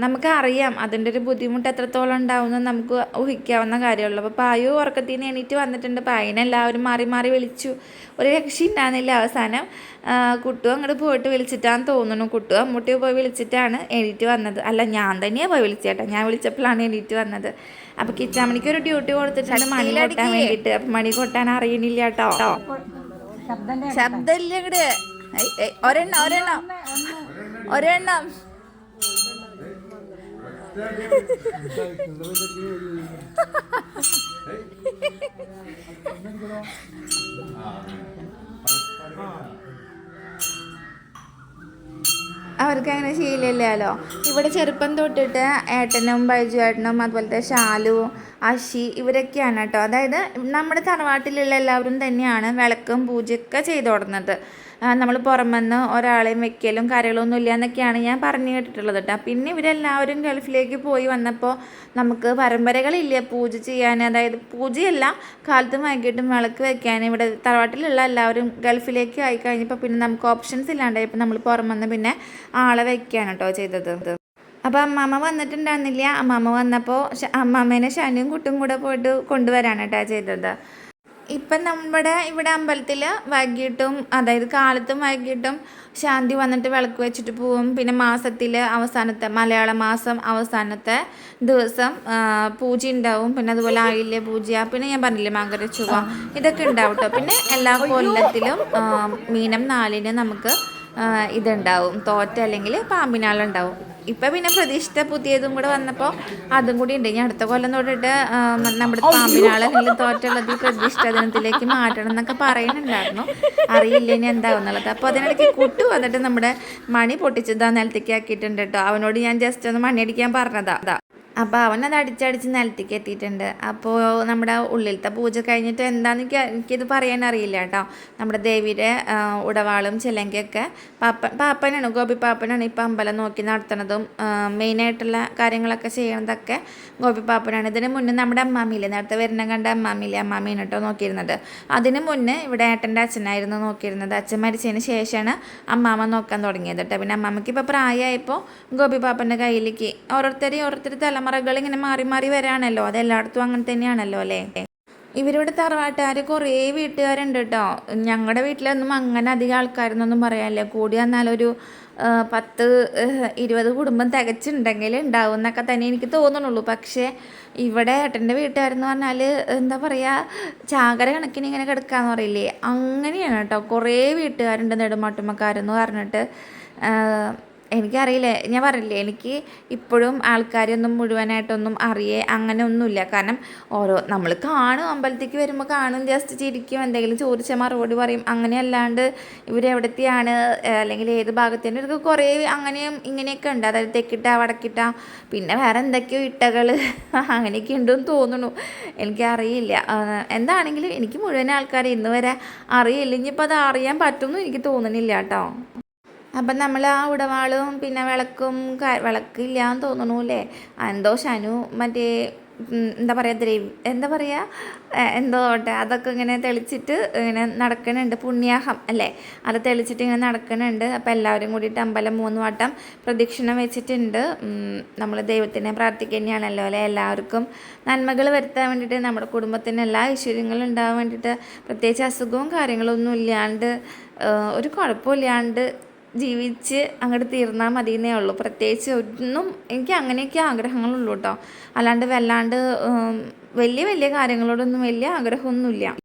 നമുക്കറിയാം അതിൻ്റെ ഒരു ബുദ്ധിമുട്ട് എത്രത്തോളം ഉണ്ടാവുമെന്ന് നമുക്ക് ഊഹിക്കാവുന്ന കാര്യമുള്ളൂ. അപ്പോൾ പായു ഉറക്കത്തിൽ നിന്ന് എണീറ്റ് വന്നിട്ടുണ്ട്. പായിനെല്ലാവരും മാറി മാറി വിളിച്ചു, ഒരു രക്ഷയുണ്ടാകുന്നില്ല. അവസാനം കുട്ടു അങ്ങോട്ട് പോയിട്ട് വിളിച്ചിട്ടാന്ന് തോന്നുന്നു. കുട്ടു അമ്മൂട്ടി പോയി വിളിച്ചിട്ടാണ് എണീറ്റ് വന്നത്. അല്ല ഞാൻ തന്നെയാണ് പോയി വിളിച്ചേട്ടാ, ഞാൻ വിളിച്ചപ്പോഴാണ് എണീറ്റ് വന്നത്. അപ്പോൾ കിച്ചാമണിക്ക് ഒരു ഡ്യൂട്ടി കൊടുത്തിട്ടാണ് മണി കൊട്ടാൻ വേണ്ടിയിട്ട്. അപ്പം മണി കൊട്ടാൻ അറിയണില്ല കേട്ടോ. ശബ്ദമില്ല ഇങ്ങട്. ഒരെണ്ണം അവർക്ക് അങ്ങനെ ശീലമില്ലല്ലോ. ഇവിടെ ചെറുപ്പം തൊട്ടിട്ട് ഏട്ടനും ബൈജു ഏട്ടനും അതുപോലത്തെ ഷാലു അശി ഇവരൊക്കെയാണ് കേട്ടോ. അതായത് നമ്മുടെ തറവാട്ടിലുള്ള എല്ലാവരും തന്നെയാണ് വിളക്കും പൂജയൊക്കെ ചെയ്തു തുടങ്ങുന്നത്. നമ്മൾ പുറമെന്ന് ഒരാളെയും വെക്കലും കാര്യങ്ങളൊന്നും ഇല്ല എന്നൊക്കെയാണ് ഞാൻ പറഞ്ഞു കേട്ടിട്ടുള്ളത് കേട്ടോ. പിന്നെ ഇവരെല്ലാവരും ഗൾഫിലേക്ക് പോയി വന്നപ്പോൾ നമുക്ക് പരമ്പരകളില്ല പൂജ ചെയ്യാൻ. അതായത് പൂജയല്ല, കാലത്തും വൈകിട്ടും വിളക്ക് വെക്കാൻ. ഇവിടെ തറവാട്ടിലുള്ള എല്ലാവരും ഗൾഫിലേക്ക് ആയി കഴിഞ്ഞപ്പോൾ പിന്നെ നമുക്ക് ഓപ്ഷൻസ് ഇല്ലാണ്ടായപ്പോൾ നമ്മൾ പുറമെന്ന് പിന്നെ ആളെ വെക്കുകയാണ് കേട്ടോ ചെയ്തത്. അപ്പോൾ അമ്മാമ്മ വന്നിട്ടുണ്ടായിരുന്നില്ല. അമ്മാമ്മ വന്നപ്പോൾ അമ്മാമ്മേനെ ഷാനും കുട്ടും കൂടെ പോയിട്ട് കൊണ്ടുവരാണ് കേട്ടോ ചെയ്തത്. ഇപ്പം നമ്മുടെ ഇവിടെ അമ്പലത്തിൽ വൈകിട്ടും അതായത് കാലത്തും വൈകിട്ടും ശാന്തി വന്നിട്ട് വിളക്ക് വെച്ചിട്ട് പോവും. പിന്നെ മാസത്തിൽ അവസാനത്തെ മലയാള മാസം അവസാനത്തെ ദിവസം പൂജ ഉണ്ടാവും. പിന്നെ അതുപോലെ ആയില്യ പൂജ, പിന്നെ ഞാൻ പറഞ്ഞില്ലേ മകരച്ചുവ, ഇതൊക്കെ ഉണ്ടാവും കേട്ടോ. പിന്നെ എല്ലാ കൊല്ലത്തിലും മീനം 4-ന് നമുക്ക് ഇതുണ്ടാവും, തോറ്റ അല്ലെങ്കിൽ പാമ്പിനാളുണ്ടാവും. ഇപ്പം പിന്നെ പ്രതീക്ഷിച്ച പുതിയതും കൂടെ വന്നപ്പോൾ അതും കൂടി ഉണ്ട്. ഇനി അടുത്ത കൊല്ലം തൊട്ടിട്ട് നമ്മുടെ പാമ്പിനാളെ അല്ലെങ്കിൽ തോറ്റുള്ളത് പ്രതീക്ഷിച്ച ദിനത്തിലേക്ക് മാറ്റണം എന്നൊക്കെ പറയുന്നുണ്ടായിരുന്നു. അറിയില്ല ഇനി എന്താവും എന്നുള്ളത്. അപ്പോൾ അതിനിടയ്ക്ക് കുട്ടു വന്നിട്ട് നമ്മുടെ മണി പൊട്ടിച്ചതാ നിലത്തേക്ക് ആക്കിയിട്ടുണ്ട് കേട്ടോ. അവനോട് ഞാൻ ജസ്റ്റ് ഒന്ന് മണി അടിക്കാൻ പറഞ്ഞതാ. അപ്പോൾ അവനത് അടിച്ചടിച്ച് നിലത്തേക്ക് എത്തിയിട്ടുണ്ട്. അപ്പോൾ നമ്മുടെ ഉള്ളിലത്തെ പൂജ കഴിഞ്ഞിട്ട് എന്താണെന്ന് എനിക്കിത് പറയാൻ അറിയില്ല കേട്ടോ. നമ്മുടെ ദേവിയുടെ ഉടവാളും ചിലങ്കയൊക്കെ പാപ്പനാണ്, ഗോപി പാപ്പനാണ് ഇപ്പോൾ അമ്പലം നോക്കി നടത്തുന്നതും മെയിനായിട്ടുള്ള കാര്യങ്ങളൊക്കെ ചെയ്യണതൊക്കെ ഗോപി പാപ്പനാണ്. ഇതിന് മുന്നേ നമ്മുടെ അമ്മാമിയില്ലേ, നേരത്തെ വരുന്ന കണ്ട അമ്മാമിയില്ലേ, അമ്മാമീനെ കേട്ടോ നോക്കിയിരുന്നത്. അതിന് മുന്നേ ഇവിടെ ഏട്ടൻ്റെ അച്ഛനായിരുന്നു നോക്കിയിരുന്നത്. അച്ഛൻ മരിച്ചതിന് ശേഷമാണ് അമ്മാമ്മ നോക്കാൻ തുടങ്ങിയത് കേട്ടോ. പിന്നെ അമ്മാമ്മയ്ക്ക് ഇപ്പോൾ പ്രായമായപ്പോൾ ഗോപി പാപ്പൻ്റെ കയ്യിലേക്ക് ഓരോരുത്തർ തലമുറകൾ ഇങ്ങനെ മാറി മാറി വരാണല്ലോ. അതെല്ലായിടത്തും അങ്ങനെ തന്നെയാണല്ലോ അല്ലേ. ഇവരുടെ തറവാട്ടുകാർ കുറേ വീട്ടുകാരുണ്ട് കേട്ടോ. ഞങ്ങളുടെ വീട്ടിലൊന്നും അങ്ങനെ അധികം ആൾക്കാരെന്നൊന്നും പറയാനില്ല. കൂടി വന്നാലൊരു 10-20 കുടുംബം തികച്ചുണ്ടെങ്കിൽ ഉണ്ടാവും എന്നൊക്കെ തന്നെ എനിക്ക് തോന്നുന്നുള്ളൂ. പക്ഷേ ഇവിടെ ഏട്ടൻ്റെ വീട്ടുകാരെന്ന് പറഞ്ഞാൽ എന്താ പറയുക, ചാകര കണക്കിന് ഇങ്ങനെ കിടക്കാന്ന് പറയില്ലേ, അങ്ങനെയാണ് കേട്ടോ. കുറേ വീട്ടുകാരുണ്ട് നെടുമാട്ടുമ്മക്കാരെന്ന് പറഞ്ഞിട്ട്. എനിക്കറിയില്ല, ഞാൻ പറഞ്ഞില്ലേ, എനിക്ക് ഇപ്പോഴും ആൾക്കാരെയൊന്നും മുഴുവനായിട്ടൊന്നും അങ്ങനെ ഒന്നുമില്ല. കാരണം നമ്മൾ കാണും, അമ്പലത്തേക്ക് വരുമ്പോൾ കാണും, ജസ്റ്റ് ചിരിക്കും, എന്തെങ്കിലും ചോദിച്ചാൽ മറുപടി പറയും. അങ്ങനെ അല്ലാണ്ട് ഇവരെവിടത്തെയാണ് അല്ലെങ്കിൽ ഏത് ഭാഗത്തേൻ്റെ ഇവർക്ക് കുറേ അങ്ങനെയും ഇങ്ങനെയൊക്കെ ഉണ്ട്. അതായത് തെക്കിട്ട വടക്കിട്ട പിന്നെ വേറെ എന്തൊക്കെയോ ഇട്ടകൾ അങ്ങനെയൊക്കെ ഉണ്ടെന്ന് തോന്നുന്നു. എനിക്കറിയില്ല. എന്താണെങ്കിലും എനിക്ക് മുഴുവൻ ആൾക്കാരെ ഇന്ന് വരെ അറിയില്ല. ഇനിയിപ്പോൾ അത് അറിയാൻ പറ്റുമെന്നും എനിക്ക് തോന്നുന്നില്ല കേട്ടോ. അപ്പം നമ്മൾ ആ ഉടവാളും പിന്നെ വിളക്കില്ല എന്ന് തോന്നണു അല്ലേ, എന്തോ ശനു മറ്റേ എന്താ പറയുക എന്തോ അതൊക്കെ ഇങ്ങനെ തെളിച്ചിട്ട് ഇങ്ങനെ നടക്കുന്നുണ്ട്. പുണ്യാഹം അല്ലേ, അത് തെളിച്ചിട്ട് ഇങ്ങനെ നടക്കുന്നുണ്ട്. അപ്പോൾ എല്ലാവരും കൂടിയിട്ട് അമ്പലം 3 വട്ടം പ്രദക്ഷിണം വെച്ചിട്ടുണ്ട്. നമ്മൾ ദൈവത്തിനെ പ്രാർത്ഥിക്കുന്നതാണല്ലോ അല്ലേ. എല്ലാവർക്കും നന്മകൾ വരുത്താൻ വേണ്ടിയിട്ട്, നമ്മുടെ കുടുംബത്തിന് എല്ലാ ഐശ്വര്യങ്ങളും ഉണ്ടാകാൻ വേണ്ടിയിട്ട്, പ്രത്യേകിച്ച് അസുഖവും കാര്യങ്ങളൊന്നും ഇല്ലാണ്ട് ഒരു കുഴപ്പമില്ലാണ്ട് ജീവിച്ച് അങ്ങോട്ട് തീർന്നാൽ മതിയെന്നേ ഉള്ളൂ. പ്രത്യേകിച്ച് ഒന്നും എനിക്ക് അങ്ങനെയൊക്കെ ആഗ്രഹങ്ങളുള്ളൂ കേട്ടോ. അല്ലാണ്ട് വല്ലാണ്ട് വലിയ വലിയ കാര്യങ്ങളോടൊന്നും വലിയ ആഗ്രഹമൊന്നുമില്ല.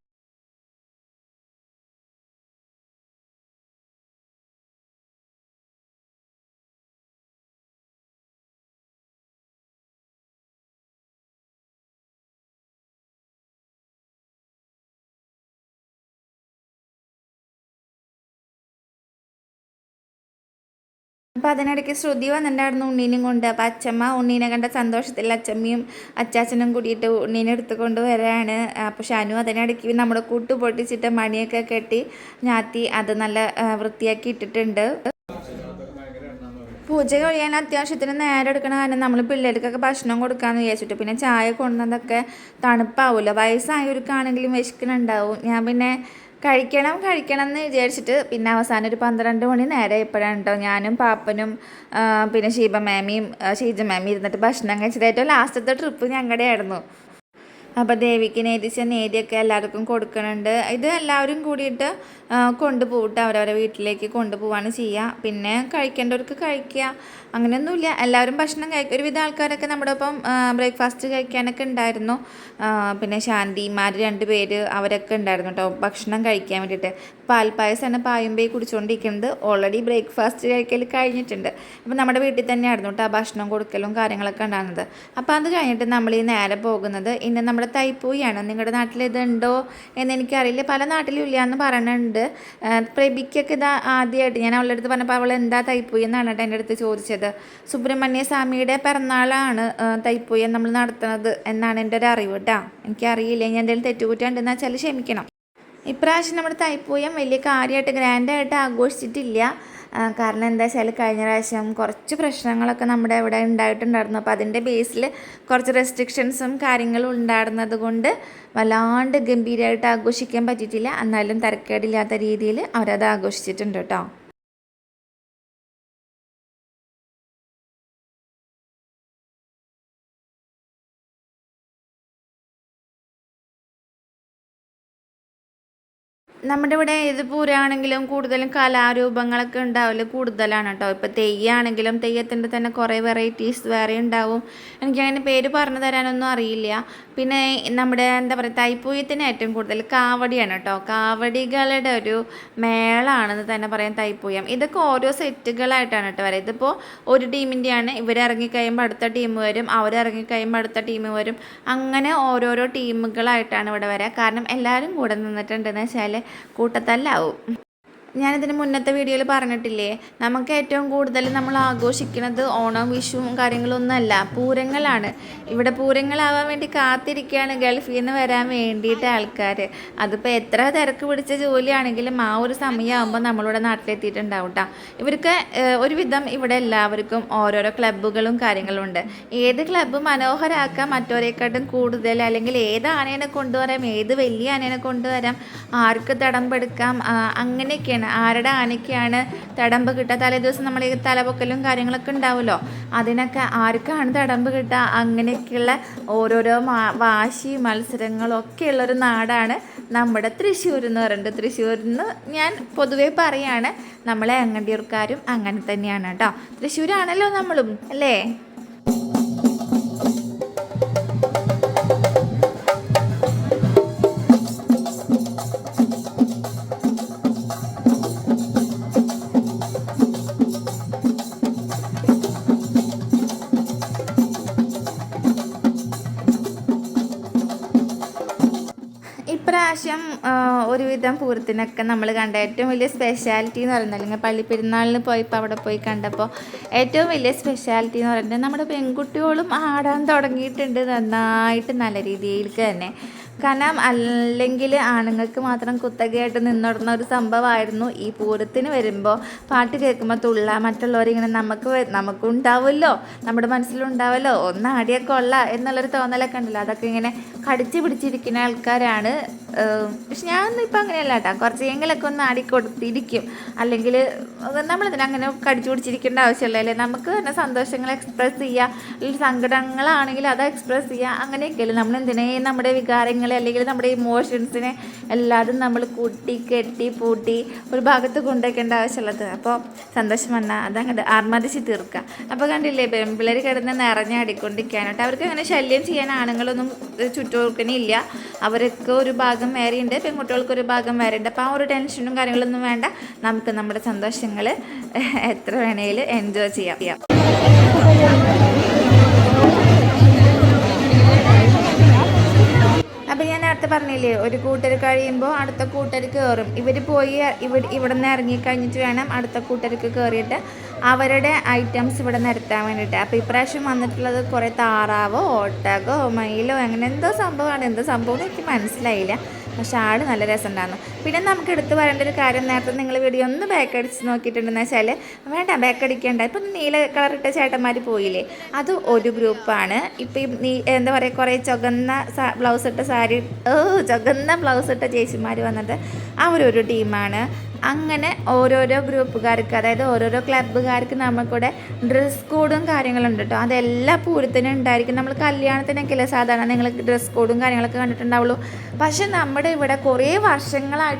അപ്പോൾ അതിനിടയ്ക്ക് ശ്രുതി വന്നിട്ടുണ്ടായിരുന്നു ഉണ്ണീനും കൊണ്ട്. അപ്പോൾ അച്ചമ്മ ഉണ്ണീനെ കണ്ട സന്തോഷത്തിൽ അച്ചമ്മയും അച്ചാച്ചനും കൂടിയിട്ട് ഉണ്ണീനെ എടുത്തുകൊണ്ട് വരാണ്. അപ്പോൾ ഷാനു അതിനിടയ്ക്ക് നമ്മുടെ കൂട്ട് പൊട്ടിച്ചിട്ട് മണിയൊക്കെ കെട്ടി ഞാത്തി അത് നല്ല വൃത്തിയാക്കി ഇട്ടിട്ടുണ്ട്. പൂജ കഴിയാൻ അത്യാവശ്യത്തിന് നേരം എടുക്കണ കാരണം നമ്മൾ പിള്ളേർക്കൊക്കെ ഭക്ഷണം കൊടുക്കാമെന്ന് വിചാരിച്ചിട്ട്. പിന്നെ ചായ കൊണ്ടുവന്നതൊക്കെ തണുപ്പാവില്ല, വയസ്സായവർക്കാണെങ്കിലും വിശക്കുന്നുണ്ടാവും. ഞാൻ പിന്നെ കഴിക്കണം എന്ന് വിചാരിച്ചിട്ട് പിന്നെ അവസാനം ഒരു 12 മണി നേരെ ഇപ്പോഴാണ് കേട്ടോ ഞാനും പാപ്പനും പിന്നെ ഷീജ മാമിയും ഇരുന്നിട്ട് ഭക്ഷണം കഴിച്ചത്. ഏറ്റവും ലാസ്റ്റത്തെ ട്രിപ്പ് ഞങ്ങളുടെ ആയിരുന്നു. അപ്പോൾ ദേവിക്ക് നേദിച്ച നേദിയൊക്കെ എല്ലാവർക്കും കൊടുക്കുന്നുണ്ട്. ഇത് എല്ലാവരും കൂടിയിട്ട് കൊണ്ടുപോയിട്ട് അവരവരെ വീട്ടിലേക്ക് കൊണ്ടുപോവാണ് ചെയ്യുക. പിന്നെ കഴിക്കേണ്ടവർക്ക് കഴിക്കുക, അങ്ങനെയൊന്നുമില്ല. എല്ലാവരും ഭക്ഷണം കഴിക്കും. ഒരുവിധ ആൾക്കാരൊക്കെ നമ്മുടെ ഒപ്പം ബ്രേക്ക്ഫാസ്റ്റ് കഴിക്കാനൊക്കെ ഉണ്ടായിരുന്നു. പിന്നെ ശാന്തിമാർ 2 പേര് അവരൊക്കെ ഉണ്ടായിരുന്നു കേട്ടോ ഭക്ഷണം കഴിക്കാൻ വേണ്ടിയിട്ട്. പാൽപ്പായസമാണ് പായുമ്പേ കുടിച്ചുകൊണ്ടിരിക്കുന്നത്. ഓൾറെഡി ബ്രേക്ക്ഫാസ്റ്റ് കഴിക്കൽ കഴിഞ്ഞിട്ടുണ്ട്. അപ്പോൾ നമ്മുടെ വീട്ടിൽ തന്നെയായിരുന്നു കേട്ടോ ഭക്ഷണം കൊടുക്കലും കാര്യങ്ങളൊക്കെ ഉണ്ടാകുന്നത്. അപ്പോൾ അത് കഴിഞ്ഞിട്ട് നമ്മൾ ഈ നേരെ പോകുന്നത് ഇന്ന് നമ്മുടെ തൈപ്പൂയാണ്. നിങ്ങളുടെ നാട്ടിൽ ഇതുണ്ടോ എന്നെനിക്കറിയില്ല, പല നാട്ടിലും ഇല്ല എന്ന് പറയുന്നുണ്ട്. പ്രഭിക്കൊക്കെ ഇത് ആദ്യമായിട്ട് ഞാൻ അവളുടെ അടുത്ത് പറഞ്ഞപ്പോൾ അവൾ എന്താ തൈപ്പൂയ എന്നാണ് കേട്ടോ എൻ്റെ അടുത്ത് ചോദിച്ചത്. സുബ്രഹ്മണ്യ സ്വാമിയുടെ പിറന്നാളാണ് തൈപ്പൂയം നമ്മൾ നടത്തുന്നത് എന്നാണ് എൻ്റെ ഒരു അറിവ് കേട്ടോ. എനിക്കറിയില്ല, ഞാൻ എന്തെങ്കിലും തെറ്റുകുറ്റുണ്ടെന്ന് വെച്ചാൽ ക്ഷമിക്കണം. ഇപ്രാവശ്യം നമ്മുടെ തൈപ്പൂയം വലിയ കാര്യമായിട്ട് ഗ്രാൻഡായിട്ട് ആഘോഷിച്ചിട്ടില്ല. കാരണം എന്താ വെച്ചാൽ കഴിഞ്ഞ പ്രാവശ്യം കുറച്ച് പ്രശ്നങ്ങളൊക്കെ നമ്മുടെ ഇവിടെ ഉണ്ടായിട്ടുണ്ടായിരുന്നു. അപ്പോൾ അതിൻ്റെ ബേസിൽ കുറച്ച് റെസ്ട്രിക്ഷൻസും കാര്യങ്ങളും ഉണ്ടായിരുന്നത് കൊണ്ട് വല്ലാണ്ട് ഗംഭീരമായിട്ട് ആഘോഷിക്കാൻ പറ്റിയിട്ടില്ല. എന്നാലും തരക്കേടില്ലാത്ത രീതിയിൽ അവരത് ആഘോഷിച്ചിട്ടുണ്ട് കേട്ടോ. നമ്മുടെ ഇവിടെ ഏത് പൂരമാണെങ്കിലും കൂടുതലും കലാരൂപങ്ങളൊക്കെ ഉണ്ടാവില്ല കൂടുതലാണ് കേട്ടോ. ഇപ്പോൾ തെയ്യാണെങ്കിലും തെയ്യത്തിൻ്റെ തന്നെ കുറേ വെറൈറ്റീസ് വേറെ ഉണ്ടാവും. എനിക്കങ്ങനെ പേര് പറഞ്ഞു തരാനൊന്നും അറിയില്ല. പിന്നെ നമ്മുടെ എന്താ പറയുക തൈപ്പൂയത്തിന് ഏറ്റവും കൂടുതൽ കാവടിയാണ് കേട്ടോ. കാവടികളുടെ ഒരു മേളാണെന്ന് തന്നെ പറയാം തൈപ്പൂയം. ഇതൊക്കെ ഓരോ സെറ്റുകളായിട്ടാണ് കേട്ടോ വരാം. ഇതിപ്പോൾ ഒരു ടീമിൻ്റെയാണ്, ഇവരിറങ്ങിക്കഴിയുമ്പോൾ അടുത്ത ടീം വരും, അവരിറങ്ങിക്കഴിയുമ്പോൾ അടുത്ത ടീം വരും. അങ്ങനെ ഓരോരോ ടീമുകളായിട്ടാണ് ഇവിടെ വരിക. കാരണം എല്ലാവരും കൂടെ നിന്നിട്ടുണ്ടെന്ന് വെച്ചാൽ കൂട്ടത്തല്ലാവും. ഞാനിതിന് മുന്നത്തെ വീഡിയോയിൽ പറഞ്ഞിട്ടില്ലേ, നമുക്ക് ഏറ്റവും കൂടുതൽ നമ്മൾ ആഘോഷിക്കുന്നത് ഓണം വിഷുവും കാര്യങ്ങളൊന്നുമല്ല, പൂരങ്ങളാണ്. ഇവിടെ പൂരങ്ങളാവാൻ വേണ്ടി കാത്തിരിക്കുകയാണ് ഗൾഫിൽ നിന്ന് വരാൻ വേണ്ടിയിട്ട് ആൾക്കാർ. അതിപ്പോൾ എത്ര തിരക്ക് പിടിച്ച ജോലിയാണെങ്കിലും ആ ഒരു സമയമാകുമ്പോൾ നമ്മളിവിടെ നാട്ടിലെത്തിയിട്ടുണ്ടാവും കേട്ടോ. ഇവർക്ക് ഒരുവിധം ഇവിടെ എല്ലാവർക്കും ഓരോരോ ക്ലബ്ബുകളും കാര്യങ്ങളും ഉണ്ട്. ഏത് ക്ലബ്ബ് മനോഹരമാക്കാം മറ്റോരെക്കാട്ടും കൂടുതൽ, അല്ലെങ്കിൽ ഏത് ആനേനെ കൊണ്ടുവരാം, ഏത് വലിയ ആനേനെ കൊണ്ടുവരാം, ആർക്ക് തടമ്പെടുക്കാം, അങ്ങനെയൊക്കെയാണ്. ആരുടെ ആനയ്ക്കാണ് തടമ്പ് കിട്ടുക, തലേ ദിവസം നമ്മൾ ഈ തലപൊക്കലും കാര്യങ്ങളൊക്കെ ഉണ്ടാവുമല്ലോ, അതിനൊക്കെ ആർക്കാണ് തടമ്പ് കിട്ടുക, അങ്ങനെയൊക്കെയുള്ള ഓരോരോ വാശി മത്സരങ്ങളൊക്കെ ഉള്ളൊരു നാടാണ് നമ്മുടെ തൃശ്ശൂർ എന്ന് പറയുന്നത്. തൃശ്ശൂരിൽ നിന്ന് ഞാൻ പൊതുവേ പറയാണ്, നമ്മളെ അങ്ങണ്ടിയൂർക്കാരും അങ്ങനെ തന്നെയാണ് കേട്ടോ. തൃശ്ശൂരാണല്ലോ നമ്മളും, അല്ലേ? ഇപ്രാവശ്യം ഒരുവിധം പൂരത്തിനൊക്കെ നമ്മൾ കണ്ട ഏറ്റവും വലിയ സ്പെഷ്യാലിറ്റി എന്ന് പറയുന്നത്, അല്ലെങ്കിൽ പള്ളിപ്പെരുന്നാളിന് പോയപ്പോൾ അവിടെ പോയി കണ്ടപ്പോൾ ഏറ്റവും വലിയ സ്പെഷ്യാലിറ്റി എന്ന് പറയുന്നത് നമ്മുടെ പെൺകുട്ടികളും ആടാൻ തുടങ്ങിയിട്ടുണ്ട് നന്നായിട്ട്, നല്ല രീതിയിൽ തന്നെ. കാരണം അല്ലെങ്കിൽ ആണുങ്ങൾക്ക് മാത്രം കുത്തകയായിട്ട് നിന്നിടുന്ന ഒരു സംഭവമായിരുന്നു ഈ പൂരത്തിന് വരുമ്പോൾ പാട്ട് കേൾക്കുമ്പോൾ തുള്ള, മറ്റുള്ളവരിങ്ങനെ നമുക്കുണ്ടാവുമല്ലോ, നമ്മുടെ മനസ്സിലുണ്ടാവുമല്ലോ ഒന്ന് ആടിയാൽ കൊള്ളാം എന്നുള്ളൊരു തോന്നലൊക്കെ ഉണ്ടല്ലോ, അതൊക്കെ ഇങ്ങനെ കടിച്ചു പിടിച്ചിരിക്കുന്ന ആൾക്കാരാണ്. പക്ഷെ ഞാനൊന്നും ഇപ്പം അങ്ങനെയല്ല കേട്ടോ, കുറച്ചെങ്കിലൊക്കെ ഒന്ന് ആടിക്കൊടുത്തിരിക്കും. അല്ലെങ്കിൽ നമ്മളിതിനെ അങ്ങനെ കടിച്ചു പിടിച്ചിരിക്കേണ്ട ആവശ്യമില്ല, അല്ലേ? നമുക്ക് തന്നെ സന്തോഷങ്ങൾ എക്സ്പ്രസ് ചെയ്യുക, അല്ലെങ്കിൽ സങ്കടങ്ങളാണെങ്കിൽ അത് എക്സ്പ്രസ് ചെയ്യുക, അങ്ങനെയൊക്കെയല്ലേ. നമ്മൾ എന്തിനേ നമ്മുടെ വികാരങ്ങൾ അല്ലെങ്കിൽ നമ്മുടെ ഇമോഷൻസിനെ എല്ലാതും നമ്മൾ കൂട്ടി കെട്ടി പൂട്ടി ഒരു ഭാഗത്ത് കൊണ്ടുവയ്ക്കേണ്ട ആവശ്യമുള്ളത്. അപ്പോൾ സന്തോഷം വന്നാൽ അതങ്ങോട്ട് ആർമാദിച്ച് തീർക്കുക. അപ്പോൾ കണ്ടില്ലേ, പെൺപിള്ളേർ കിടന്ന് നിറഞ്ഞാടിക്കൊണ്ടിരിക്കാനായിട്ട്. അവർക്ക് അങ്ങനെ ശല്യം ചെയ്യാൻ ആണുങ്ങളൊന്നും ചുറ്റുകൊടുക്കണില്ല. അവർക്ക് ഒരു ഭാഗം വേറെയുണ്ട്, പെൺകുട്ടികൾക്കൊരു ഭാഗം വേറെയുണ്ട്. അപ്പോൾ ആ ഒരു ടെൻഷനും കാര്യങ്ങളൊന്നും വേണ്ട, നമുക്ക് നമ്മുടെ സന്തോഷങ്ങൾ എത്ര വേണേലും എൻജോയ് ചെയ്യാം. അപ്പോൾ ഞാൻ നേരത്തെ പറഞ്ഞില്ലേ, ഒരു കൂട്ടർ കഴിയുമ്പോൾ അടുത്ത കൂട്ടർ കയറും. ഇവർ പോയി ഇവിടെ നിന്ന് ഇറങ്ങിക്കഴിഞ്ഞിട്ട് വേണം അടുത്ത കൂട്ടർക്ക് കയറിയിട്ട് അവരുടെ ഐറ്റംസ് ഇവിടെ നിരത്താൻ വേണ്ടിയിട്ട്. അപ്പോൾ ഇപ്രാവശ്യം വന്നിട്ടുള്ളത് കുറേ താറാവോ ഒട്ടകോ മയിലോ അങ്ങനെ എന്തോ സംഭവമാണ്. എന്തോ സംഭവം എനിക്ക് മനസ്സിലായില്ല, പക്ഷെ ആട് നല്ല രസമുണ്ടായിരുന്നു. പിന്നെ നമുക്ക് എടുത്ത് പറയേണ്ട ഒരു കാര്യം, നേരത്തെ നിങ്ങൾ വീഡിയോ ഒന്ന് ബാക്ക് അടിച്ച് നോക്കിയിട്ടുണ്ടെന്ന് വെച്ചാൽ, വേണ്ട ബാക്ക് അടിക്കേണ്ട, ഇപ്പം നീല കളറിട്ട ചേട്ടന്മാർ പോയില്ലേ, അത് ഒരു ഗ്രൂപ്പാണ്. ഇപ്പം എന്താ പറയുക, കുറേ ചുവന്ന ബ്ലൗസ് ഇട്ട ചുവന്ന ബ്ലൗസ് ഇട്ട ചേച്ചിമാർ വന്നത് അവരൊരു ടീമാണ്. അങ്ങനെ ഓരോരോ ഗ്രൂപ്പുകാർക്ക്, അതായത് ഓരോരോ ക്ലബ്ബുകാർക്ക് നമുക്കിവിടെ ഡ്രസ് കോഡും കാര്യങ്ങളുണ്ട് കേട്ടോ. അതെല്ലാ പൂരത്തിനും ഉണ്ടായിരിക്കും. നമ്മൾ കല്യാണത്തിനൊക്കെയല്ലേ സാധാരണ നിങ്ങൾ ഡ്രസ് കോഡും കാര്യങ്ങളൊക്കെ കണ്ടിട്ടുണ്ടാവുള്ളൂ. പക്ഷെ നമ്മുടെ ഇവിടെ കുറേ വർഷങ്ങളായിട്ടുണ്ട്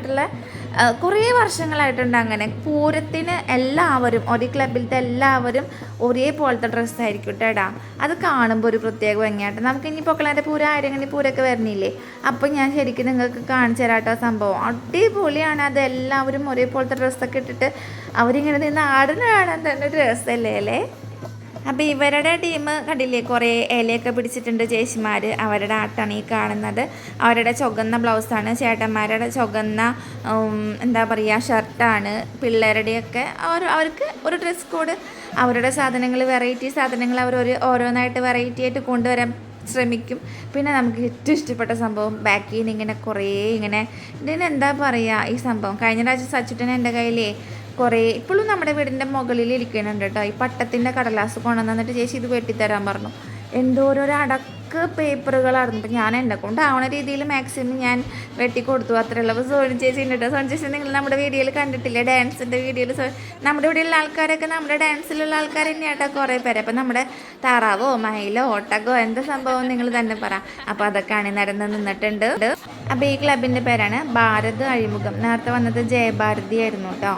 അങ്ങനെ പൂരത്തിന് എല്ലാവരും, ഒരു ക്ലബിലത്തെ എല്ലാവരും ഒരേപോലത്തെ ഡ്രസ്സായിരിക്കും കേട്ടോ. അത് കാണുമ്പോൾ ഒരു പ്രത്യേക ഭംഗിയായിട്ട്. നമുക്ക് ഇനി പൊക്കളാൻ്റെ പൂരം ആയിരങ്ങണി പൂരമൊക്കെ വരണില്ലേ, അപ്പം ഞാൻ ശരിക്കും നിങ്ങൾക്ക് കാണിച്ചു തരാട്ടോ സംഭവം. അടിപൊളിയാണ്. അത് എല്ലാവരും ഒരേപോലത്തെ ഡ്രസ്സൊക്കെ ഇട്ടിട്ട് അവരിങ്ങനെ നിന്ന് ആടുന്ന കാണാൻ തന്നെ രസമല്ലേ അല്ലേ? അപ്പോൾ ഇവരുടെ ടീം കണ്ടില്ലേ, കുറേ ഇലയൊക്കെ പിടിച്ചിട്ടുണ്ട് ചേച്ചിമാർ. അവരുടെ ആട്ടാണ് ഈ കാണുന്നത്. അവരുടെ ചുവന്ന ബ്ലൗസാണ്, ചേട്ടന്മാരുടെ ചുവന്ന എന്താ പറയുക ഷർട്ടാണ്. പിള്ളേരുടെയൊക്കെ അവർക്ക് ഒരു ഡ്രസ് കോഡ്, അവരുടെ സാധനങ്ങൾ വെറൈറ്റി സാധനങ്ങൾ അവർ ഓരോന്നായിട്ട് വെറൈറ്റി ആയിട്ട് കൊണ്ടുവരാൻ ശ്രമിക്കും. പിന്നെ നമുക്ക് ഏറ്റവും ഇഷ്ടപ്പെട്ട സംഭവം ബാക്കിൽ നിന്ന് ഇങ്ങനെ കുറേ ഇതിനെന്താ പറയുക ഈ സംഭവം. കഴിഞ്ഞ പ്രാവശ്യം സച്ചുട്ടൻ എൻ്റെ കയ്യിലേ കുറേ ഇപ്പോഴും നമ്മുടെ വീടിൻ്റെ മുകളിൽ ഇരിക്കുന്നുണ്ട് കേട്ടോ. ഈ പട്ടത്തിൻ്റെ കടലാസ് കൊണ്ടുവന്നിട്ട് ചേച്ചി ഇത് വെട്ടിത്തരാൻ പറഞ്ഞു. എന്തോരോരോ അടക്ക് പേപ്പറുകളായിരുന്നു. അപ്പം ഞാൻ എന്നെ കൊണ്ടാവണ രീതിയിൽ മാക്സിമം ഞാൻ വെട്ടിക്കൊടുത്തു, അത്രയുള്ള. അപ്പോൾ സോണി ചേച്ചി ഉണ്ട് കേട്ടോ. സോണി ചേച്ചി നിങ്ങൾ നമ്മുടെ വീഡിയോയിൽ കണ്ടിട്ടില്ലേ, ഡാൻസിൻ്റെ വീഡിയോയിൽ. നമ്മുടെ ഇവിടെയുള്ള ആൾക്കാരൊക്കെ നമ്മുടെ ഡാൻസിലുള്ള ആൾക്കാർ തന്നെയാട്ടോ കുറേ പേര്. അപ്പം നമ്മുടെ താറാവോ മയിലോ ഒട്ടകോ എന്ത് സംഭവം നിങ്ങൾ തന്നെ പറ. അപ്പോൾ അതൊക്കെ അണിനിരന്ന് നിന്നിട്ടുണ്ട്. അപ്പോൾ ഈ ക്ലബിൻ്റെ പേരാണ് ഭാരത് അഴിമുഖം. നേരത്തെ വന്നത് ജയഭാരതി ആയിരുന്നു കേട്ടോ.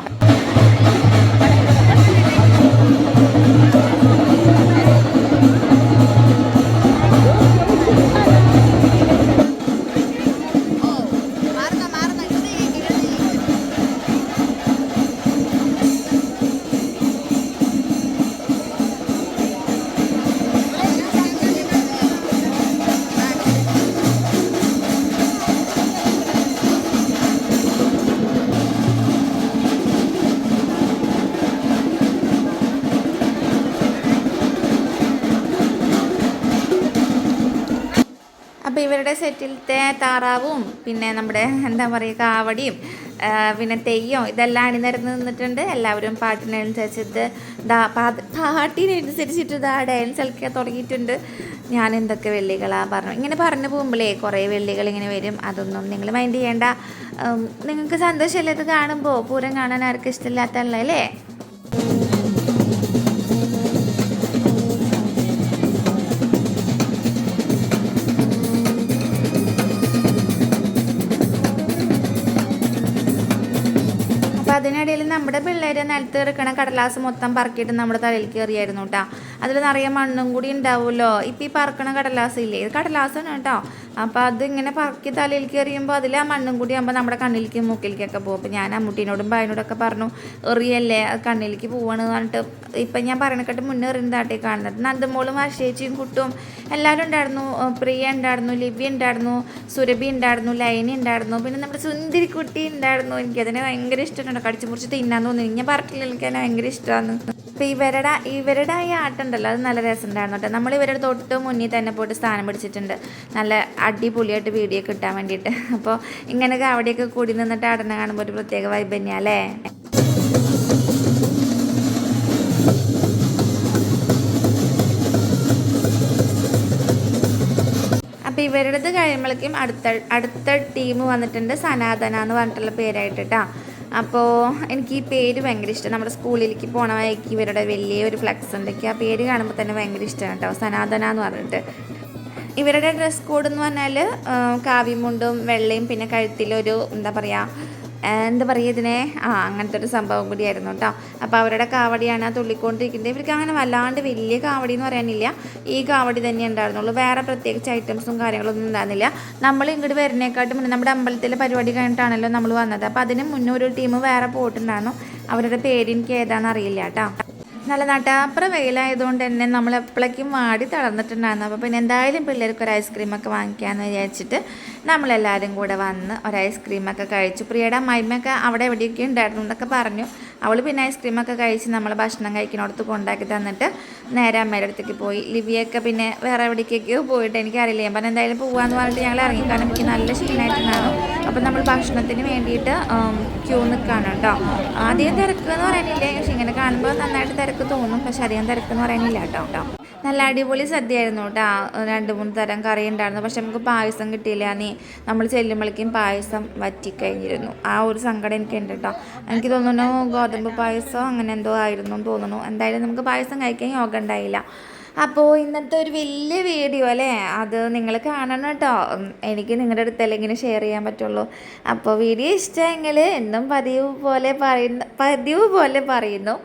അപ്പോൾ ഇവരുടെ സെറ്റിലത്തെ താറാവും പിന്നെ നമ്മുടെ എന്താ പറയുക കാവടിയും പിന്നെ തെയ്യം ഇതെല്ലാം അണിനിരന്ന് നിന്നിട്ടുണ്ട്. എല്ലാവരും പാട്ടിനനുസരിച്ചിട്ട് പാട്ടിനനുസരിച്ചിട്ട് ഡാൻസ് കളിക്കാൻ തുടങ്ങിയിട്ടുണ്ട്. ഞാൻ എന്തൊക്കെ വെള്ളികളാണ് പറഞ്ഞു ഇങ്ങനെ പറഞ്ഞു പോകുമ്പോഴേ കുറേ വെള്ളികൾ ഇങ്ങനെ വരും. അതൊന്നും നിങ്ങൾ മൈൻഡ് ചെയ്യേണ്ട. നിങ്ങൾക്ക് സന്തോഷമല്ലേ ഇത് കാണുമ്പോൾ? പൂരം കാണാൻ ആർക്കും ഇഷ്ടമില്ലാത്തല്ലേ? അപ്പോൾ അതിനിടയിൽ നമ്മുടെ പിള്ളേർ നിലത്ത് കിടക്കണ കടലാസ് മൊത്തം പറക്കിയിട്ട് നമ്മുടെ തലയിൽ കയറിയായിരുന്നു കേട്ടോ. അതിൽ നിറയെ മണ്ണും കൂടി ഉണ്ടാവുമല്ലോ. ഇപ്പം ഈ പറക്കണ കടലാസ് ഇല്ലേ, ഇത് കടലാസാണ് കേട്ടോ. അപ്പോൾ അതിങ്ങനെ പറക്കി തലയിൽ കയറിയുമ്പോൾ അതിൽ ആ മണ്ണും കൂടി ആകുമ്പോൾ നമ്മുടെ കണ്ണിലേക്കും മൂക്കിലേക്കൊക്കെ പോകും. അപ്പോൾ ഞാൻ അമ്മൂട്ടീനോടും ബായനോടൊക്കെ പറഞ്ഞു എറിയല്ലേ, അത് കണ്ണിലേക്ക് പോവാണെന്ന് പറഞ്ഞിട്ട് ഇപ്പം ഞാൻ പറയണക്കെട്ട് മുന്നേ എറിയുന്നതാട്ടേ കാണുന്നത്. നന്ദമോളും വർഷേച്ചിയും കുട്ടും എല്ലാവരും ഉണ്ടായിരുന്നു. പ്രിയ ഉണ്ടായിരുന്നു, ലിവ്യ ഉണ്ടായിരുന്നു, സുരഭി ഉണ്ടായിരുന്നു, ലൈനി ഉണ്ടായിരുന്നു, പിന്നെ നമ്മുടെ സുന്ദരിക്കുട്ടി ഉണ്ടായിരുന്നു. എനിക്കതിനെ ഭയങ്കര ഇഷ്ടമുണ്ട്. കടിച്ചു മുറിച്ച് തിന്നാൻ തോന്നി. ഞാൻ പറഞ്ഞില്ല, എനിക്ക് അതിനെ ഭയങ്കര ഇഷ്ടമാണ്. അപ്പോൾ ഇവരുടെ ഈ ആട്ടുണ്ടല്ലോ അത് നല്ല രസമുണ്ടായിരുന്നു കേട്ടോ. നമ്മൾ ഇവരുടെ തൊട്ട് മുന്നിൽ തന്നെ പോയിട്ട് സ്ഥാനം പിടിച്ചിട്ടുണ്ട്, നല്ല അടിപൊളിയായിട്ട് വീഡിയോ കിട്ടാൻ വേണ്ടിയിട്ട്. അപ്പോൾ ഇങ്ങനെയൊക്കെ അവിടെയൊക്കെ കൂടി നിന്നിട്ട് ആടനെ കാണുമ്പോൾ ഒരു പ്രത്യേക വൈബ് തന്നെയല്ലേ. അപ്പോൾ ഇവരുടേത് കഴിയുമ്പോഴേക്കും അടുത്ത ടീം വന്നിട്ടുണ്ട്. സനാതന എന്ന് പറഞ്ഞിട്ടുള്ള പേരായിട്ട് കേട്ടോ. അപ്പോൾ എനിക്ക് ഈ പേര് ഭയങ്കര ഇഷ്ടം. നമ്മുടെ സ്കൂളിലേക്ക് പോണ വഴിക്ക് ഇവരുടെ വലിയൊരു ഫ്ലെക്സ് ഉണ്ട്. എനിക്ക് ആ പേര് കാണുമ്പോൾ തന്നെ ഭയങ്കര ഇഷ്ടമാണ് കേട്ടോ, സനാതന എന്ന് പറഞ്ഞിട്ട്. ഇവരുടെ ഡ്രസ് കോഡ് എന്ന് പറഞ്ഞാൽ കാവിമുണ്ടും വെള്ളയും പിന്നെ കഴുത്തിലൊരു എന്താ പറയുക ഇതിനെ അങ്ങനത്തെ ഒരു സംഭവം കൂടിയായിരുന്നു കേട്ടോ. അപ്പോൾ അവരുടെ കാവടിയാണ് ആ തുള്ളിക്കൊണ്ടിരിക്കുന്നത്. ഇവർക്ക് അങ്ങനെ വല്ലാണ്ട് വലിയ കാവടി എന്ന് പറയാനില്ല, ഈ കാവടി തന്നെ ഉണ്ടായിരുന്നുള്ളൂ. വേറെ പ്രത്യേകിച്ച് ഐറ്റംസും കാര്യങ്ങളൊന്നും ഉണ്ടായിരുന്നില്ല. നമ്മൾ ഇങ്ങോട്ട് വരുന്നേക്കാട്ടും മുന്നേ നമ്മുടെ അമ്പലത്തിലെ പരിപാടി കഴിഞ്ഞിട്ടാണല്ലോ നമ്മൾ വന്നത്. അപ്പോൾ അതിന് മുന്നേ ഒരു ടീം വേറെ പോയിട്ടുണ്ടായിരുന്നു. അവരുടെ പേര് എനിക്ക് ഏതാണെന്ന് അറിയില്ല കേട്ടോ. നല്ല നട്ടാപ്പുറ വെയിലായതുകൊണ്ട് തന്നെ നമ്മൾ എപ്പോഴേക്കും വാടി തളർന്നിട്ടുണ്ടായിരുന്നു. അപ്പോൾ പിന്നെ എന്തായാലും പിള്ളേർക്ക് ഒരു ഐസ്ക്രീമൊക്കെ വാങ്ങിക്കാമെന്ന് വിചാരിച്ചിട്ട് നമ്മളെല്ലാവരും കൂടെ വന്ന് ഒരു ഐസ്ക്രീമൊക്കെ കഴിച്ചു. പ്രിയയുടെ അമ്മായിമ്മയൊക്കെ അവിടെ എവിടെയൊക്കെ ഉണ്ടായിരുന്നു എന്നൊക്കെ പറഞ്ഞു. അവൾ പിന്നെ ഐസ്ക്രീമൊക്കെ കഴിച്ച് നമ്മൾ ഭക്ഷണം കഴിക്കുന്നിടത്ത് കൊണ്ടാക്കി തന്നിട്ട് നേരെ അമ്മയുടെ അടുത്തേക്ക് പോയി. ലിവിയൊക്കെ പിന്നെ വേറെ എവിടേക്കൊക്കെയോ പോയിട്ട് എനിക്കറിയില്ല. ഞാൻ പറഞ്ഞാൽ എന്തായാലും പോകാമെന്ന് പറഞ്ഞിട്ട് ഞങ്ങൾ ഇറങ്ങി. കാരണം എനിക്ക് നല്ല ക്ഷീണമായിട്ടുണ്ടായിരുന്നു. അപ്പം നമ്മൾ ഭക്ഷണത്തിന് വേണ്ടിയിട്ട് ക്യൂ നിൽക്കുകയാണ് കേട്ടോ. അധികം തിരക്ക് എന്ന് പറയാനില്ല, പക്ഷെ ഇങ്ങനെ കാണുമ്പോൾ നന്നായിട്ട് തിരക്ക് തോന്നും, പക്ഷെ അധികം തിരക്കെന്ന് പറയാനില്ല കേട്ടോ. നല്ല അടിപൊളി സദ്യയായിരുന്നു കേട്ടോ. 2-3 തരം കറി ഉണ്ടായിരുന്നു. പക്ഷെ നമുക്ക് പായസം കിട്ടിയില്ല. നമ്മൾ ചെല്ലുമ്പോഴേക്കും പായസം വറ്റിക്കഴിഞ്ഞിരുന്നു. ആ ഒരു സങ്കടം എനിക്കുണ്ട് കേട്ടോ. എനിക്ക് തോന്നുന്നു ഗോതമ്പ് പായസം അങ്ങനെ എന്തോ ആയിരുന്നു എന്ന് തോന്നുന്നു. എന്തായാലും നമുക്ക് പായസം കഴിക്കാൻ യോഗ ഉണ്ടായില്ല. അപ്പോൾ ഇന്നത്തെ ഒരു വലിയ വീഡിയോ അല്ലേ, അത് നിങ്ങൾ കാണണം കേട്ടോ. എനിക്ക് നിങ്ങളുടെ അടുത്തല്ലേ ഇങ്ങനെ ഷെയർ ചെയ്യാൻ പറ്റുള്ളൂ. അപ്പോൾ വീഡിയോ ഇഷ്ടമെങ്കിൽ എന്നും പതിവ് പോലെ പറയുന്നു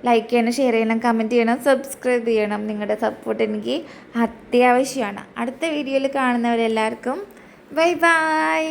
ലൈക്ക് ചെയ്യണം, ഷെയർ ചെയ്യണം, കമൻറ്റ് ചെയ്യണം, സബ്സ്ക്രൈബ് ചെയ്യണം. നിങ്ങളുടെ സപ്പോർട്ട് എനിക്ക് അത്യാവശ്യമാണ്. അടുത്ത വീഡിയോയിൽ കാണുന്നവരെല്ലാവർക്കും ബൈ ബൈ.